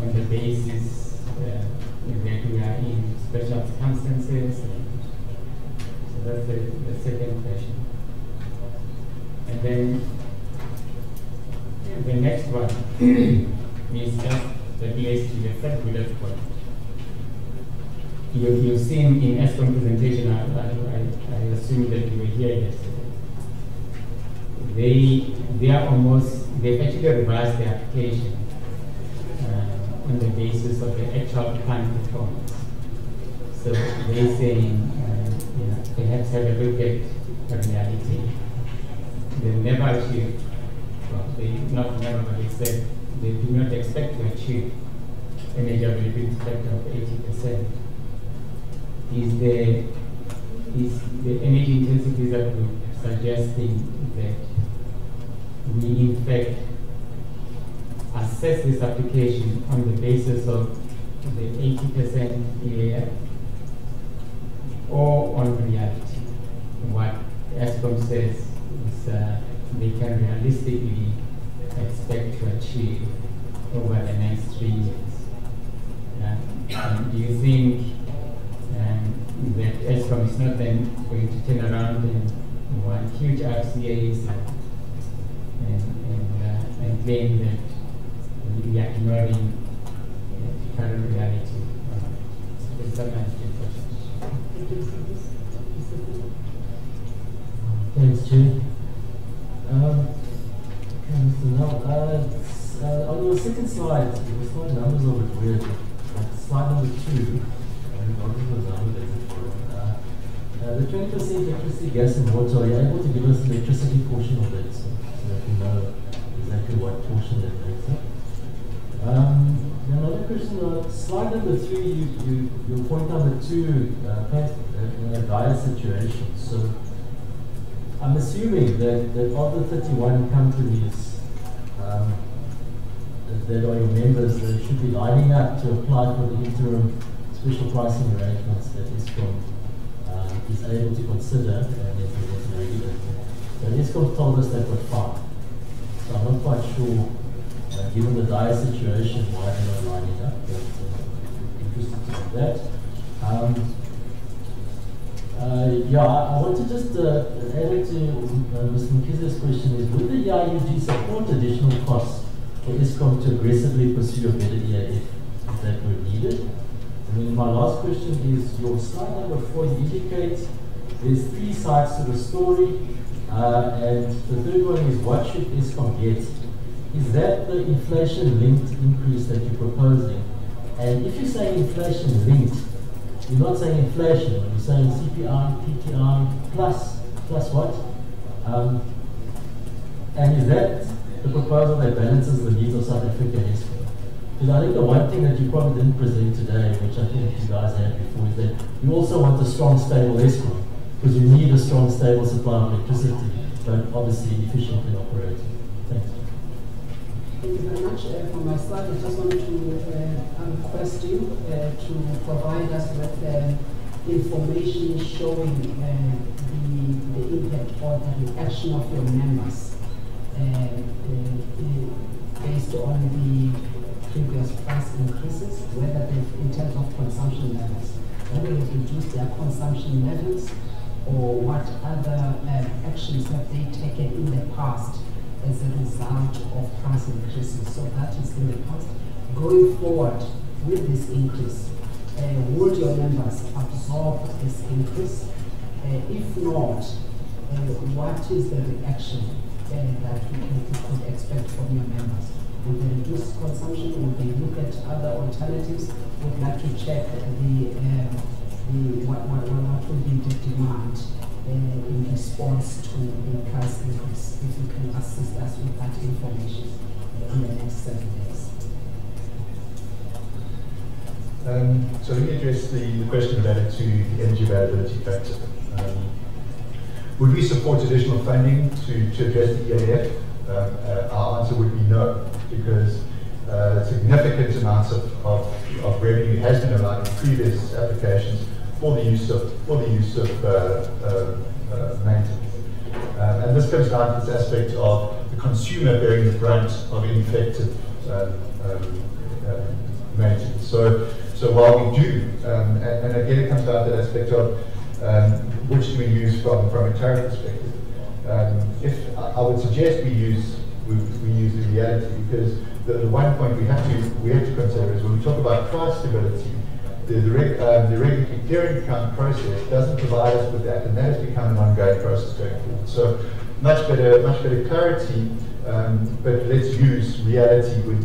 on the basis that we are in special circumstances? So that's the second question. And then the next one is just that relates to the third bullet point. You've seen in ESCOM presentation, I assume that you were here yesterday. They've actually revised the application on the basis of the actual plant performance. So they're saying, perhaps have a look at reality. They never achieved, they said they do not expect to achieve energy availability factor of 80%. Is the energy intensity that we're suggesting that we in fact assess this application on the basis of the 80% EAF or on reality? What ESCOM says is they can realistically expect to achieve over the next 3 years. Do you think that Eskom is not then going to turn around and want huge RCAs and claim that we are ignoring the current reality. Does that answer your question? Thanks, Chair. On your second slide, the slide numbers are a bit weird. Slide number 2, the 20% electricity, gas and water, are you able to give us the electricity portion of that so that we know exactly what portion that makes up? Another question, slide number 3, you point number 2 paints a dire situation. So I'm assuming that of the 31 companies that are your members, they should be lining up to apply for the interim special pricing arrangements that Eskom is able to consider and implement in regularly. So Eskom told us they've got 5. So I'm not quite sure, given the dire situation, why they're not lining up. But interested to know that. I want to just add to Mr. Mkiza's question is, would the EIUG support additional costs for Eskom to aggressively pursue a better EAF if that were needed? And then my last question is, your slide number 4, you indicate there's 3 sides to the story, and the third one is, what should Eskom get? Is that the inflation-linked increase that you're proposing? And if you're saying inflation-linked, you're not saying inflation, you're saying CPI, PPI, plus what? And is that the proposal that balances the needs of South Africa and Eskom? Because I think the one thing that you probably didn't present today, which I think you guys had before, is that you also want a strong, stable Eskom, because you need a strong, stable supply of electricity, but obviously efficiently operating. Thanks. Thank you very much. For my slide, I just wanted to request you to provide us with information showing the impact or the action of your members based on the previous price increases, whether they've, in terms of consumption levels, whether they've reduced their consumption levels, or what other actions have they taken in the past as a result of price increases. So that is in the past. Going forward with this increase, would your members absorb this increase? If not, what is the reaction that we could expect from your members? Would they reduce consumption? Would they look at other alternatives? Would like to check what would be the demand in response to the price increase? If you can assist us with that information in the next 7 days. So let me address the question related to the energy availability factor. Would we support additional funding to address the EAF? Our answer would be no, because significant amounts of revenue has been allowed in previous applications for the use of maintenance. And this comes down to this aspect of the consumer bearing the brunt of ineffective maintenance. So while we do, and again it comes down to that aspect of which do we use from a tariff perspective. If I would suggest we use the reality, because the one point we have to consider is when we talk about price stability, the regulatory clearing account process doesn't provide us with that, and that has become an ongoing process going forward. So much better clarity, but let's use reality when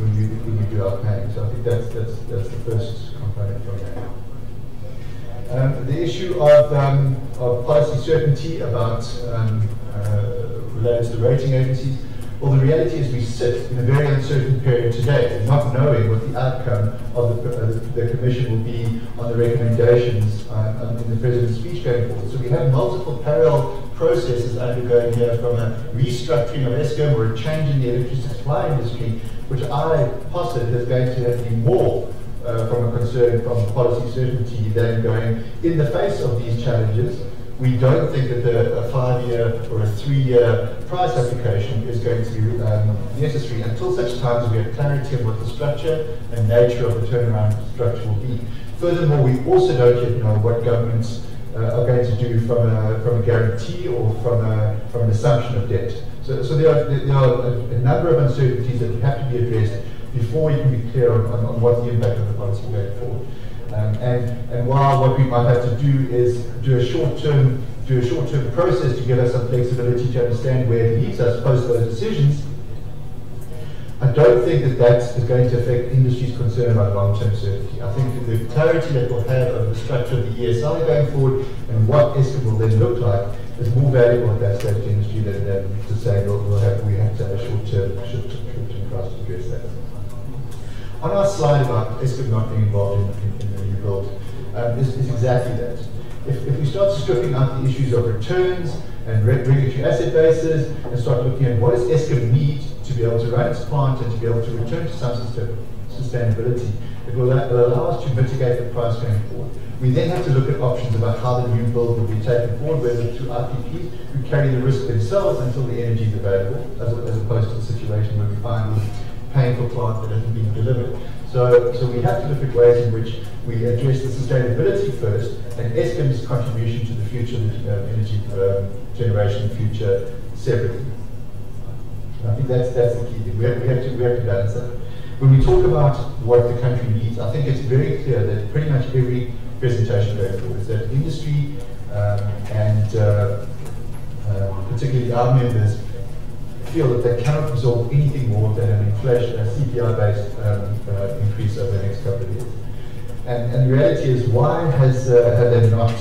we do our planning. So I think that's the first component from that. The issue of policy certainty about related to the rating agencies. Well, the reality is we sit in a very uncertain period today, not knowing what the outcome of the Commission will be on the recommendations in the President's speech going forward. So we have multiple parallel processes undergoing here, from a restructuring of Eskom or a change in the electricity supply industry, which I posit is going to have been more from a concern from policy certainty than going in the face of these challenges. We don't think that a 5-year or a 3-year price application is going to be necessary until such time as we have clarity on what the structure and nature of the turnaround structure will be. Furthermore, we also don't yet know what government's are going to do from a guarantee or from an assumption of debt. So there are a number of uncertainties that have to be addressed before we can be clear on what the impact of the policy going forward. And while what we might have to do is do a short-term process to give us some flexibility to understand where it leads us post those decisions, I don't think that is going to affect industry's concern about long-term certainty. I think the clarity that we'll have of the structure of the ESI going forward and what Eskom will then look like is more valuable at that stage to industry than to say we have to have a short-term price to address that. On our slide about Eskom not being involved in the new build is exactly that. If we start stripping out the issues of returns and regulatory asset bases and start looking at what does Eskom need to be able to run its plant and to be able to return to some sustainability, it will allow us to mitigate the price going forward. We then have to look at options about how the new build will be taken forward, whether through IPPs who carry the risk themselves until the energy is available, as opposed to the situation where we find we're paying for plant that hasn't been delivered. So we have to look at ways in which we address the sustainability first and Eskom's contribution to the future energy generation future separately. I think that's the key thing. We have to balance that. When we talk about what the country needs, I think it's very clear that pretty much every presentation going forward is that industry and particularly our members feel that they cannot absorb anything more than an inflation, a CPI-based increase over the next couple of years. And the reality is, why have they not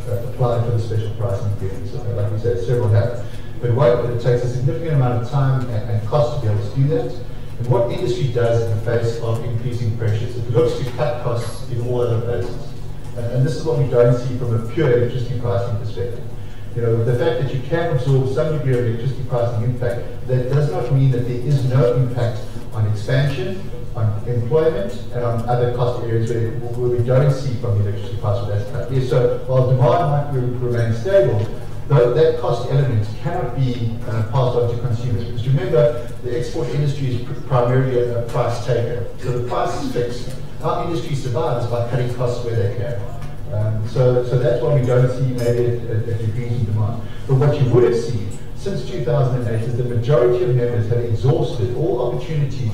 applied for the special pricing agreement? So, like we said, several have. But it takes a significant amount of time and cost to be able to do that. And what industry does in the face of increasing pressures, it looks to cut costs in all other places. And this is what we don't see from a pure electricity pricing perspective. You know, the fact that you can absorb some degree of electricity pricing impact, that does not mean that there is no impact on expansion, on employment, and on other cost areas where we don't see from the electricity price with that cut. Yes, so while demand might remain stable, that cost element cannot be passed on to consumers. Because remember, the export industry is primarily a price taker. So the price is fixed. Our industry survives by cutting costs where they can. So that's why we don't see maybe a decrease in demand. But what you would have seen since 2008 is the majority of members have exhausted all opportunities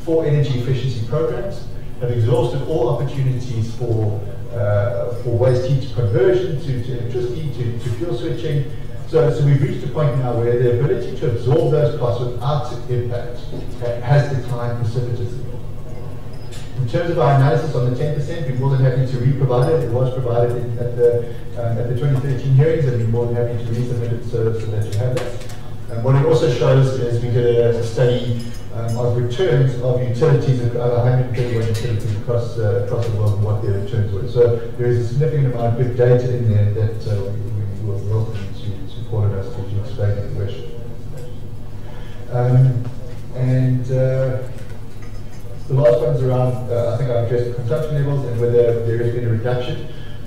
for energy efficiency programs, have exhausted all opportunities for waste heat conversion to electricity, to fuel switching. So we've reached a point now where the ability to absorb those costs without impact has declined precipitously. In terms of our analysis on the 10%, we're more than happy to re-provide it. It was provided at the 2013 hearings, and we're more than happy to resubmit it so that you have that. And what it also shows is we did a study of returns of utilities, of 131 utilities across the world, and what their returns were. So there is a significant amount of big data in there that we will welcome to support us to explain the question. The last one's around, I think I've addressed consumption levels and whether there has been a reduction.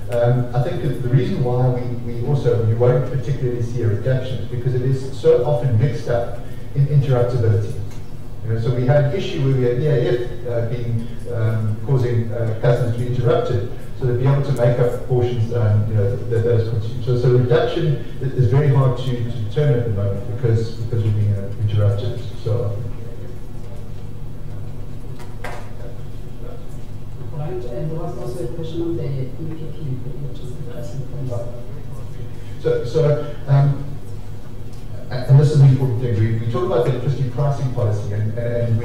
I think that the reason why we won't particularly see a reduction is because it is so often mixed up in interruptibility. You know, so we had an issue where we had EAF causing customers to be interrupted, so they'd be able to make up portions that those consume. So reduction is very hard to determine at the moment because we're being interrupted so often. Right, and there was also a question on the EPP, the electricity pricing policy. And this is an important thing. We talk about the electricity pricing policy, and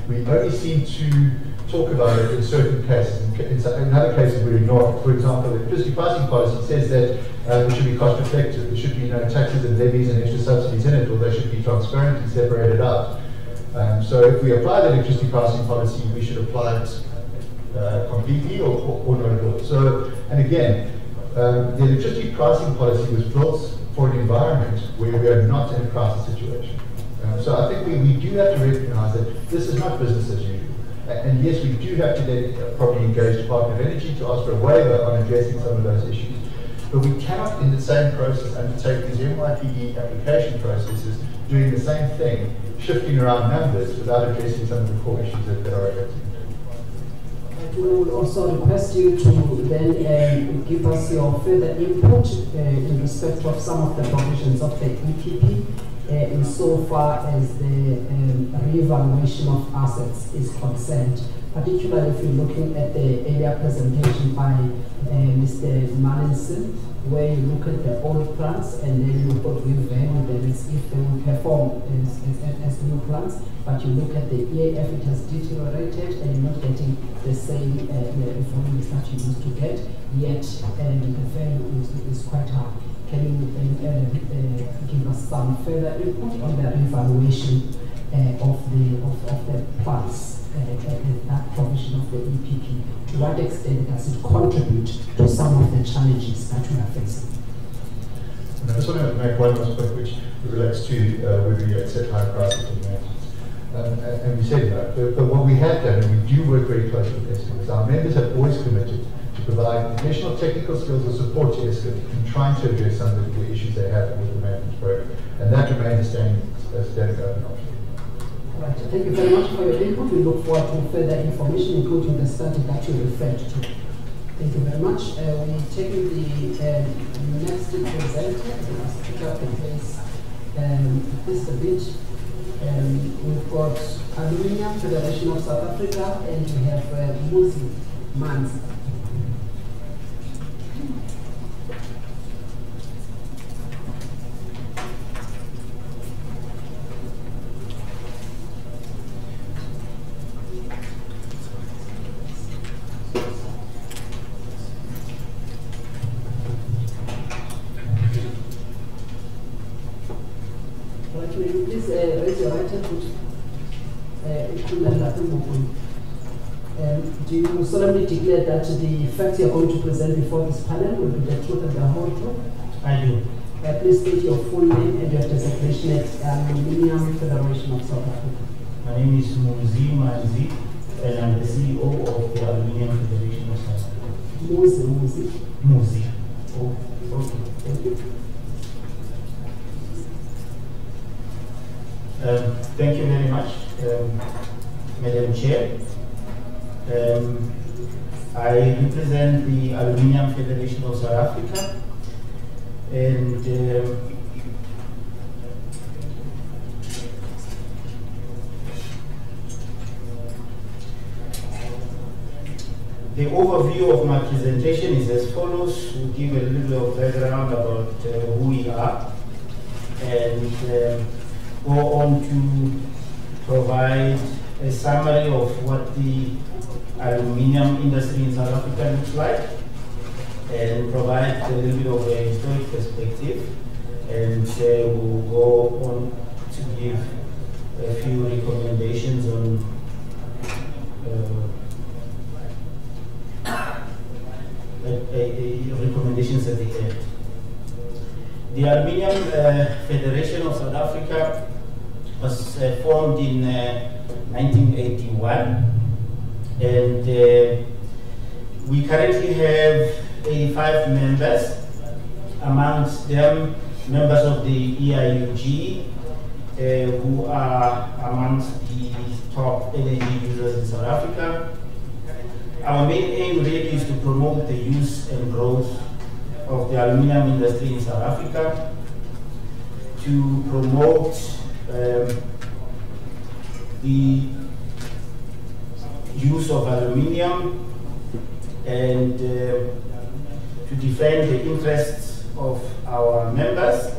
we only seem to talk about it in certain cases. In other cases, we ignore it. For example, the electricity pricing policy says that it should be cost effective. There should be no taxes and levies and extra subsidies in it, or they should be transparent and separated out. So if we apply the electricity pricing policy, we should apply it completely or not at all. So, and again, the electricity pricing policy was built for an environment where we are not in a crisis situation. So I think we do have to recognize that this is not business as usual. And yes, we do have to then probably engage the Department of Energy to ask for a waiver on addressing some of those issues. But we cannot, in the same process, undertake these MYPD application processes doing the same thing, shifting around numbers without addressing some of the core issues that are affecting. we will also request you to then give us your further input in respect of some of the provisions of the EPP insofar as the revaluation of assets is concerned. Particularly if you're looking at the earlier presentation by Mr. Marlinson, where you look at the old plants and then you put revalue them as if they will perform as new plants, but you look at the EAF, it has deteriorated and you're not getting the same volumes that you used to get, yet the value is quite high. Can you give us some further input on the revaluation of the plants? That provision of the EPP, to what extent does it contribute to some of the challenges that we are facing? I just want to make one last point which relates to whether you accept high prices for the and we said that, but what we have done, and we do work very closely with Eskom, is our members have always committed to provide additional technical skills or support to Eskom in trying to address some of the issues they have with the maintenance program, and that remains a standing government option. Right. Thank you very much for your input. We look forward to further information, including the study that you referred to. Thank you very much. We take the next presenter, the speaker of the place, Mr. Beach. We've got Aluminium Federation of South Africa, and we have Muzi Manzi. Please raise your right hand. Do you solemnly declare that the facts you are going to present before this panel will be the truth and the whole truth? I do. Please state your full name and your designation at Aluminium Federation of South Africa. My name is Muzi Manzi, and I'm the CEO of the Aluminium Federation of South Africa. Muzi. Oh, okay. Thank you. Thank you very much, Madam Chair. I represent the Aluminium Federation of South Africa, and the overview of my presentation is as follows. We'll give a little bit of background about who we are, and go on to provide a summary of what the aluminium industry in South Africa looks like, and provide a little bit of a historic perspective, and we'll go on to give a few recommendations on recommendations at the end. The Aluminium Federation of South Africa was formed in 1981, and we currently have 85 members, amongst them members of the EIUG, who are amongst the top energy users in South Africa. Our main aim really is to promote the use and growth of the aluminium industry in South Africa, to promote the use of aluminium, and to defend the interests of our members,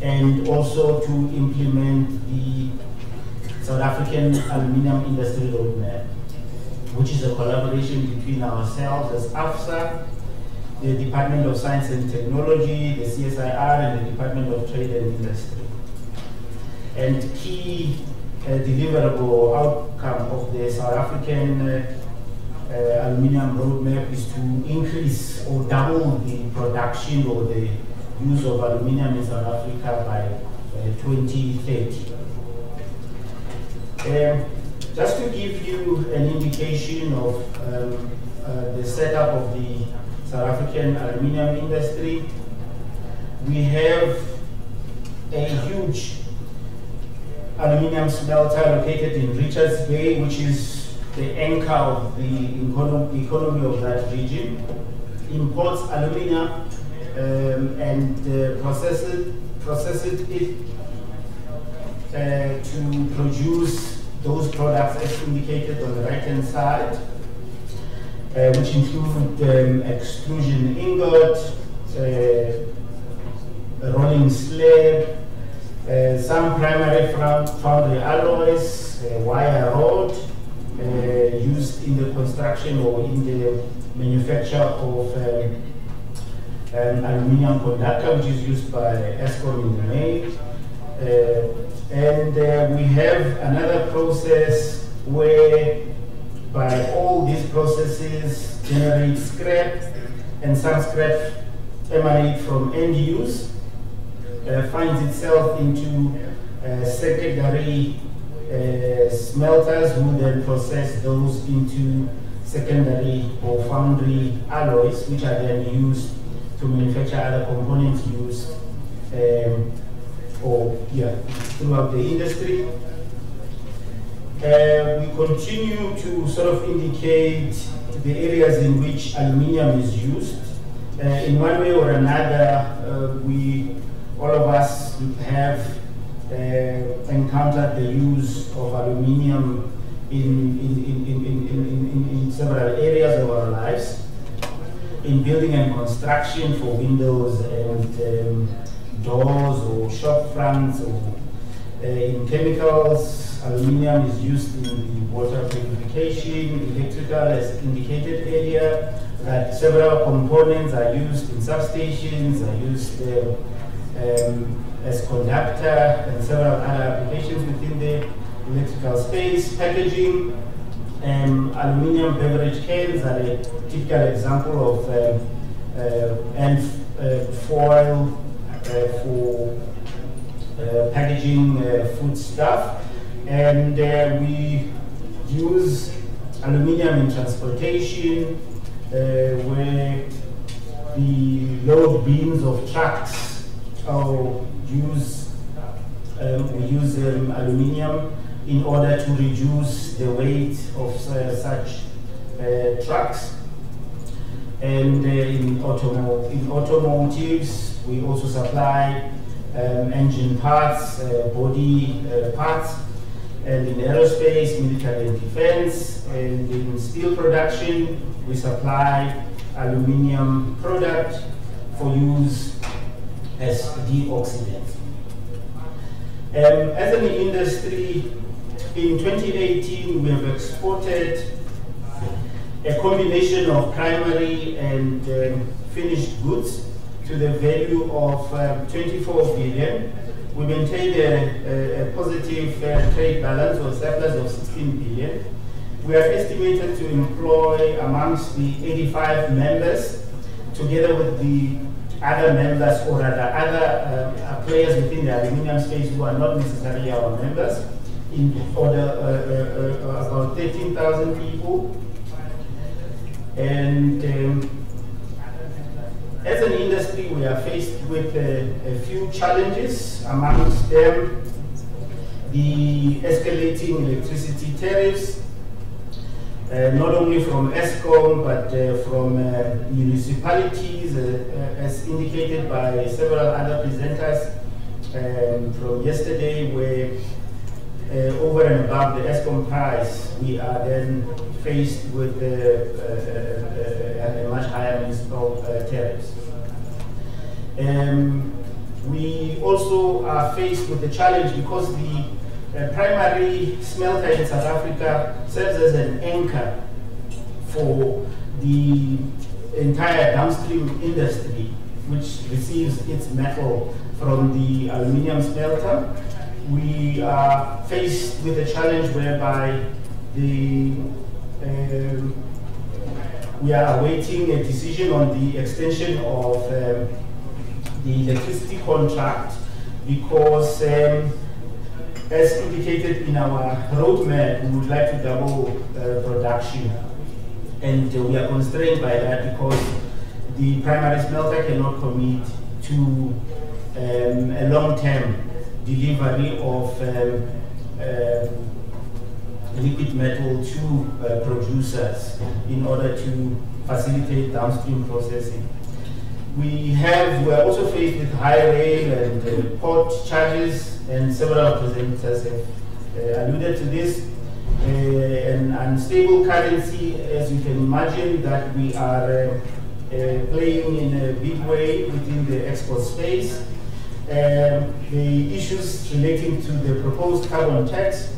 and also to implement the South African Aluminium Industry Roadmap, which is a collaboration between ourselves as AFSA, the Department of Science and Technology, the CSIR, and the Department of Trade and Industry. And key deliverable outcome of the South African aluminium roadmap is to increase or double the production or the use of aluminium in South Africa by 2030. Just to give you an indication of the setup of the South African aluminium industry, we have a huge aluminium smelter located in Richards Bay, which is the anchor of the economy of that region, imports alumina and processes it to produce those products as indicated on the right-hand side, which include extrusion ingot, rolling slab, some primary foundry alloys, wire rod, used in the construction or in the manufacture of aluminium conductor, which is used by Eskom in the main. And we have another process whereby all these processes generate scrap, and some scrap emanate from end use, finds itself into secondary smelters who then process those into secondary or foundry alloys, which are then used to manufacture other components used throughout the industry. We continue to sort of indicate the areas in which aluminium is used. In one way or another, all of us have encountered the use of aluminium in several areas of our lives. In building and construction for windows and doors or shop fronts, or in chemicals, aluminium is used in the water purification, electrical as indicated earlier, that several components are used in substations, are used as conductor, and several other applications within the electrical space. Packaging, aluminium beverage cans are a typical example of and foil for packaging food stuff. And we use aluminium in transportation, where the load beams of trucks we use aluminium in order to reduce the weight of such trucks. And in automotives, we also supply engine parts, body parts, and in aerospace, military and defense, and in steel production, we supply aluminium product for use as deoxidants. As an industry, in 2018, we have exported a combination of primary and finished goods to the value of 24 billion. We maintained a positive trade balance or surplus of 16 billion. We are estimated to employ amongst the 85 members, together with the other members, or rather other players within the aluminium space who are not necessarily our members, in order about 13,000 people. And as an industry, we are faced with a few challenges, amongst them the escalating electricity tariffs, not only from Eskom, but from municipalities, as indicated by several other presenters from yesterday, where over and above the Eskom price, we are then faced with a much higher municipal tariffs. We also are faced with the challenge because the primary smelter in South Africa serves as an anchor for the entire downstream industry, which receives its metal from the aluminium smelter. We are faced with a challenge whereby we are awaiting a decision on the extension of the electricity contract, because as indicated in our roadmap, we would like to double production, and we are constrained by that because the primary smelter cannot commit to a long-term delivery of liquid metal to producers in order to facilitate downstream processing. We are also faced with high rail and port charges, and several presenters have alluded to this. An unstable currency, as you can imagine, that we are playing in a big way within the export space. The issues relating to the proposed carbon tax.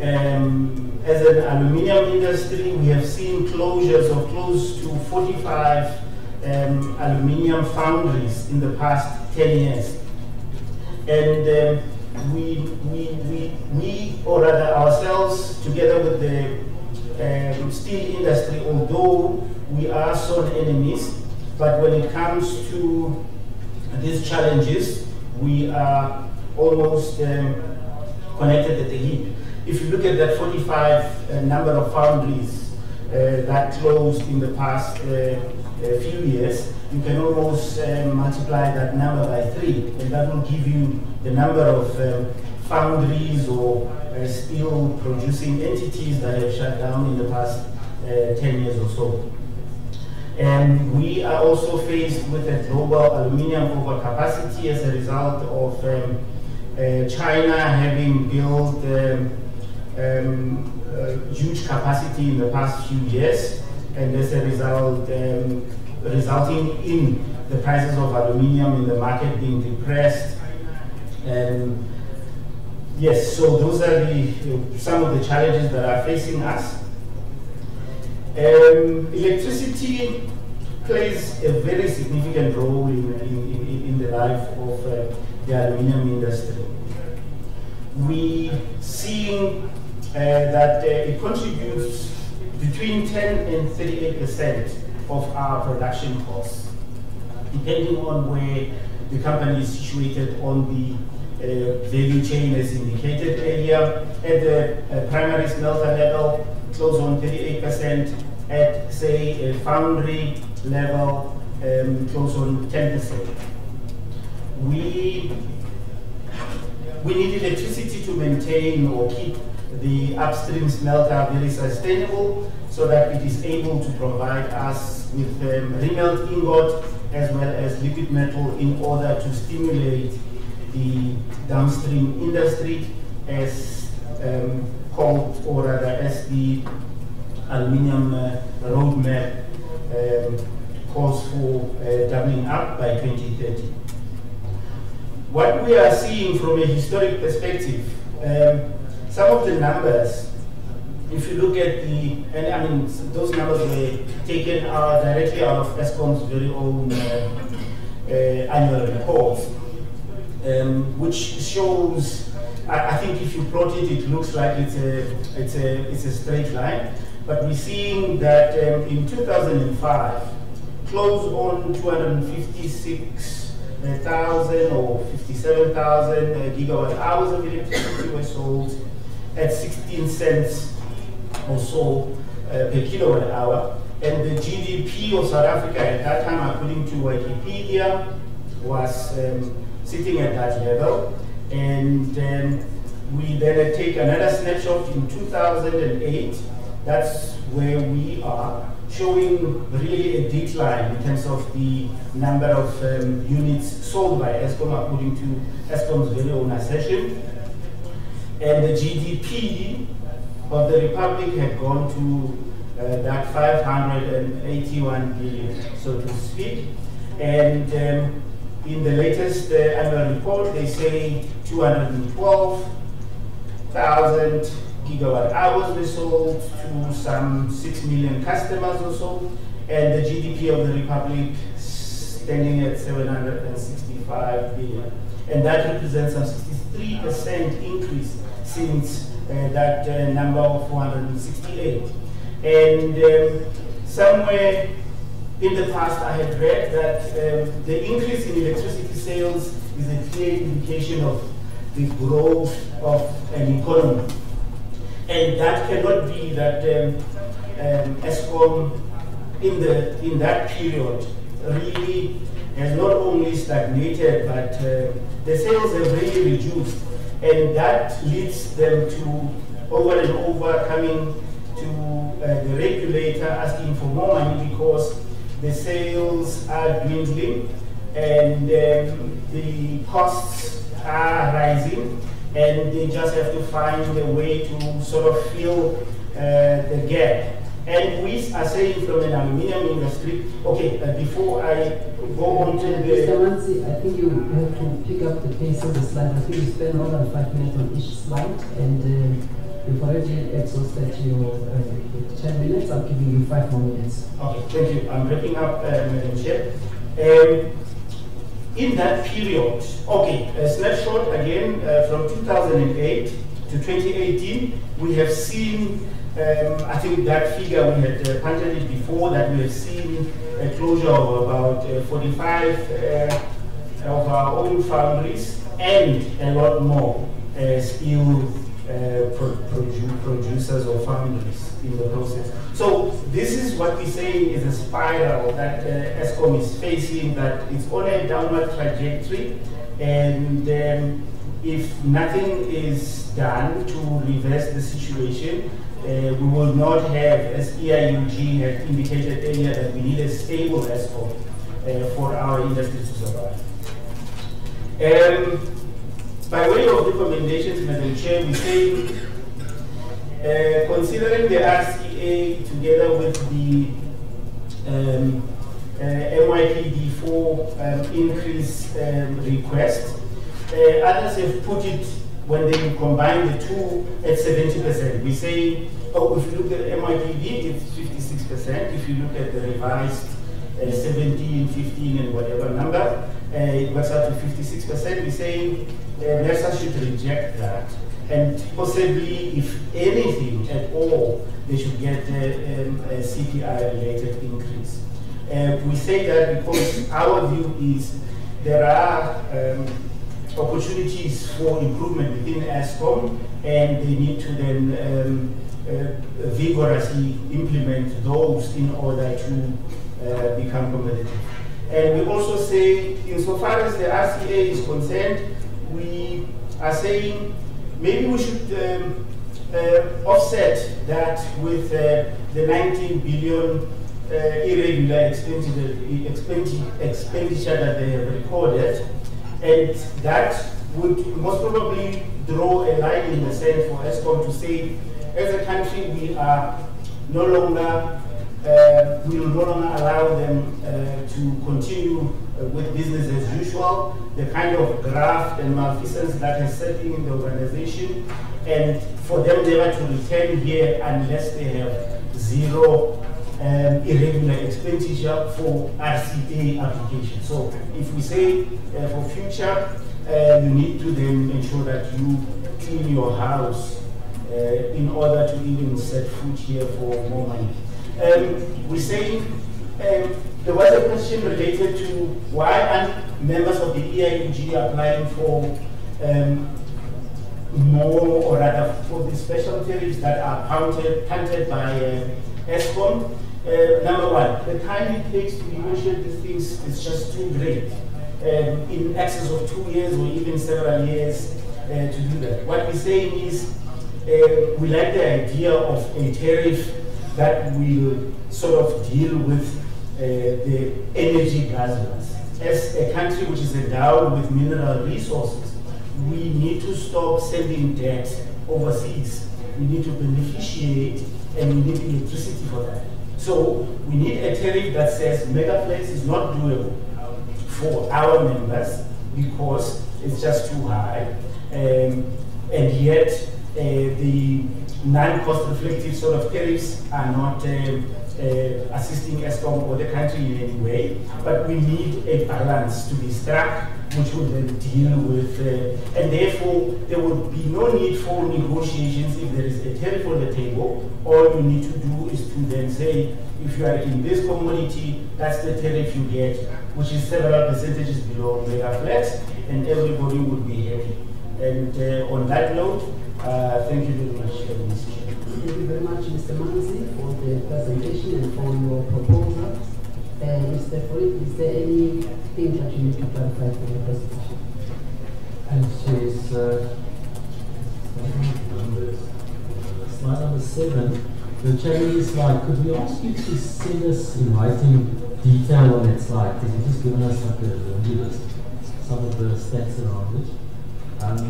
As an aluminium industry, we have seen closures of close to 45 aluminium foundries in the past 10 years. And we, or rather ourselves, together with the steel industry, although we are sworn enemies, but when it comes to these challenges, we are almost connected at the hip. If you look at that 45 number of foundries that closed in the past few years, you can almost multiply that number by 3, and that will give you the number of foundries or steel producing entities that have shut down in the past 10 years or so. And we are also faced with a global aluminium overcapacity as a result of China having built huge capacity in the past few years, and as a result, resulting in the prices of aluminium in the market being depressed. Yes, so those are some of the challenges that are facing us. Electricity plays a very significant role in the life of the aluminium industry. We seeing that it contributes between 10 and 38% of our production costs, depending on where the company is situated on the value chain as indicated earlier. At the primary smelter level, close on 38%. At, say, a foundry level, close on 10%. We need electricity to maintain or keep the upstream smelter very sustainable, so that it is able to provide us with remelt ingot as well as liquid metal in order to stimulate the downstream industry as called, or rather as the aluminium roadmap calls for doubling up by 2030. What we are seeing from a historic perspective, some of the numbers, if you look at and I mean, those numbers were taken directly out of Eskom's very own annual report, which shows, I think if you plot it, it looks like it's a straight line. But we're seeing that in 2005, close on 256,000 or 57,000 gigawatt hours of electricity were sold at 16 cents or so per kilowatt hour. And the GDP of South Africa at that time, according to Wikipedia, was sitting at that level. And we then take another snapshot in 2008. That's where we are, showing really a decline in terms of the number of units sold by Eskom, according to Eskom's very own assertion. And the GDP of the Republic had gone to that 581 billion, so to speak. And in the latest annual report, they say 212,000 gigawatt hours were sold to some 6 million customers or so, and the GDP of the Republic standing at 765 billion. And that represents a 63% increase since that number of 468. And somewhere in the past I had read that the increase in electricity sales is a clear indication of the growth of an economy. And that cannot be that Eskom in that period really has not only stagnated, but the sales have really reduced. And that leads them to over and over coming to the regulator asking for more money because the sales are dwindling and the costs are rising, and they just have to find a way to sort of fill the gap. And we are saying from an aluminium industry, okay, before I go on to the... Mr. Manzi, I think you have to pick up the pace of the slide. I think you spend more than 5 minutes on each slide, and you've already exhausted your 10 minutes. I'm giving you 5 more minutes. Okay, thank you. I'm wrapping up, Madam Chair. In that period, okay, a snapshot again from 2008 to 2018, we have seen, I think that figure we had punted it before, that we have seen a closure of about 45 of our own foundries and a lot more steel producers or foundries in the process. So this is what we're saying is a spiral that Eskom is facing, that it's on a downward trajectory, and if nothing is done to reverse the situation, we will not have, as EIUG had indicated earlier, that we need a stable Eskom for our industry to survive. By way of recommendations, Madam Chair, we say, considering the RCA together with the MYPD for increase request, others have put it, when they combine the two, at 70%. We say, oh, if you look at MYPD, it's 56%. If you look at the revised 17, 15, and whatever number, it works out to 56%. We say Nersa should reject that, and possibly, if anything at all, they should get a CPI-related increase. We say that because our view is there are opportunities for improvement within Eskom, and they need to then vigorously implement those in order to become competitive. And we also say, insofar as the RCA is concerned, we are saying maybe we should offset that with the 19 billion irregular expenditure that they have recorded, and that would most probably draw a line in the sand for Eskom to say, as a country, we are no longer, we will no longer allow them to continue with business as usual, the kind of graft and malfeasance that is setting in the organization, and for them never to return here unless they have zero irregular expenditure for RCA application. So if we say for future, you need to then ensure that you clean your house in order to even set foot here for more money. We say there was a question related to why aren't members of the EIUG applying for more, or rather for the special tariffs that are punted by Eskom. Number one, the time it takes to negotiate these things is just too great. In excess of 2 years or even several years to do that. What we're saying is we like the idea of a tariff that will sort of deal with the energy guzzlers. As a country which is endowed with mineral resources, we need to stop sending debt overseas. We need to beneficiate, and we need electricity for that. So we need a tariff that says Megaflex is not doable for our members because it's just too high, and yet the non-cost reflective sort of tariffs are not assisting Eskom or the country in any way, but we need a balance to be struck which will then deal with, and therefore there would be no need for negotiations if there is a tariff on the table. All you need to do is to then say, if you are in this commodity, that's the tariff you get, which is several percentages below Megaflex, and everybody would be happy. And on that note, thank you very much, Mr. Chair. Thank you very much, Mr. Manzi, for the presentation and for your proposal. Mr. Philip, is there anything that you need to clarify for the presentation? And she's numbers. slide number 7, the challenge slide. Could we ask you to send us in writing detail on that slide? Because you've just given us like a list, some of the stats around it.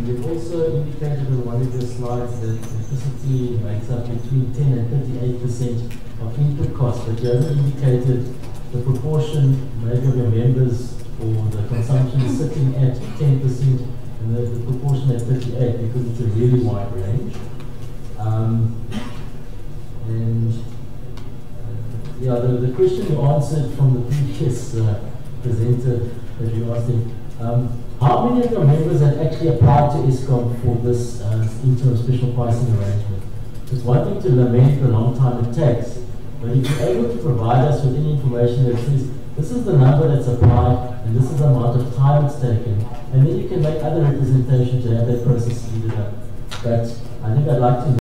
You've also indicated on one of your slides that electricity makes up between 10 and 38% of input costs, but you haven't indicated the proportion maybe of your members or the consumption sitting at 10% and the proportion at 38%, because it's a really wide range. Yeah, the question you answered from the previous presenter that you asked him, how many of your members have actually applied to ESCOM for this interim special pricing arrangement? It's one thing to lament the long time it takes, but if you're able to provide us with any information that says, this is the number that's applied, and this is the amount of time it's taken, and then you can make other representations to have that process speeded up. But I think I'd like to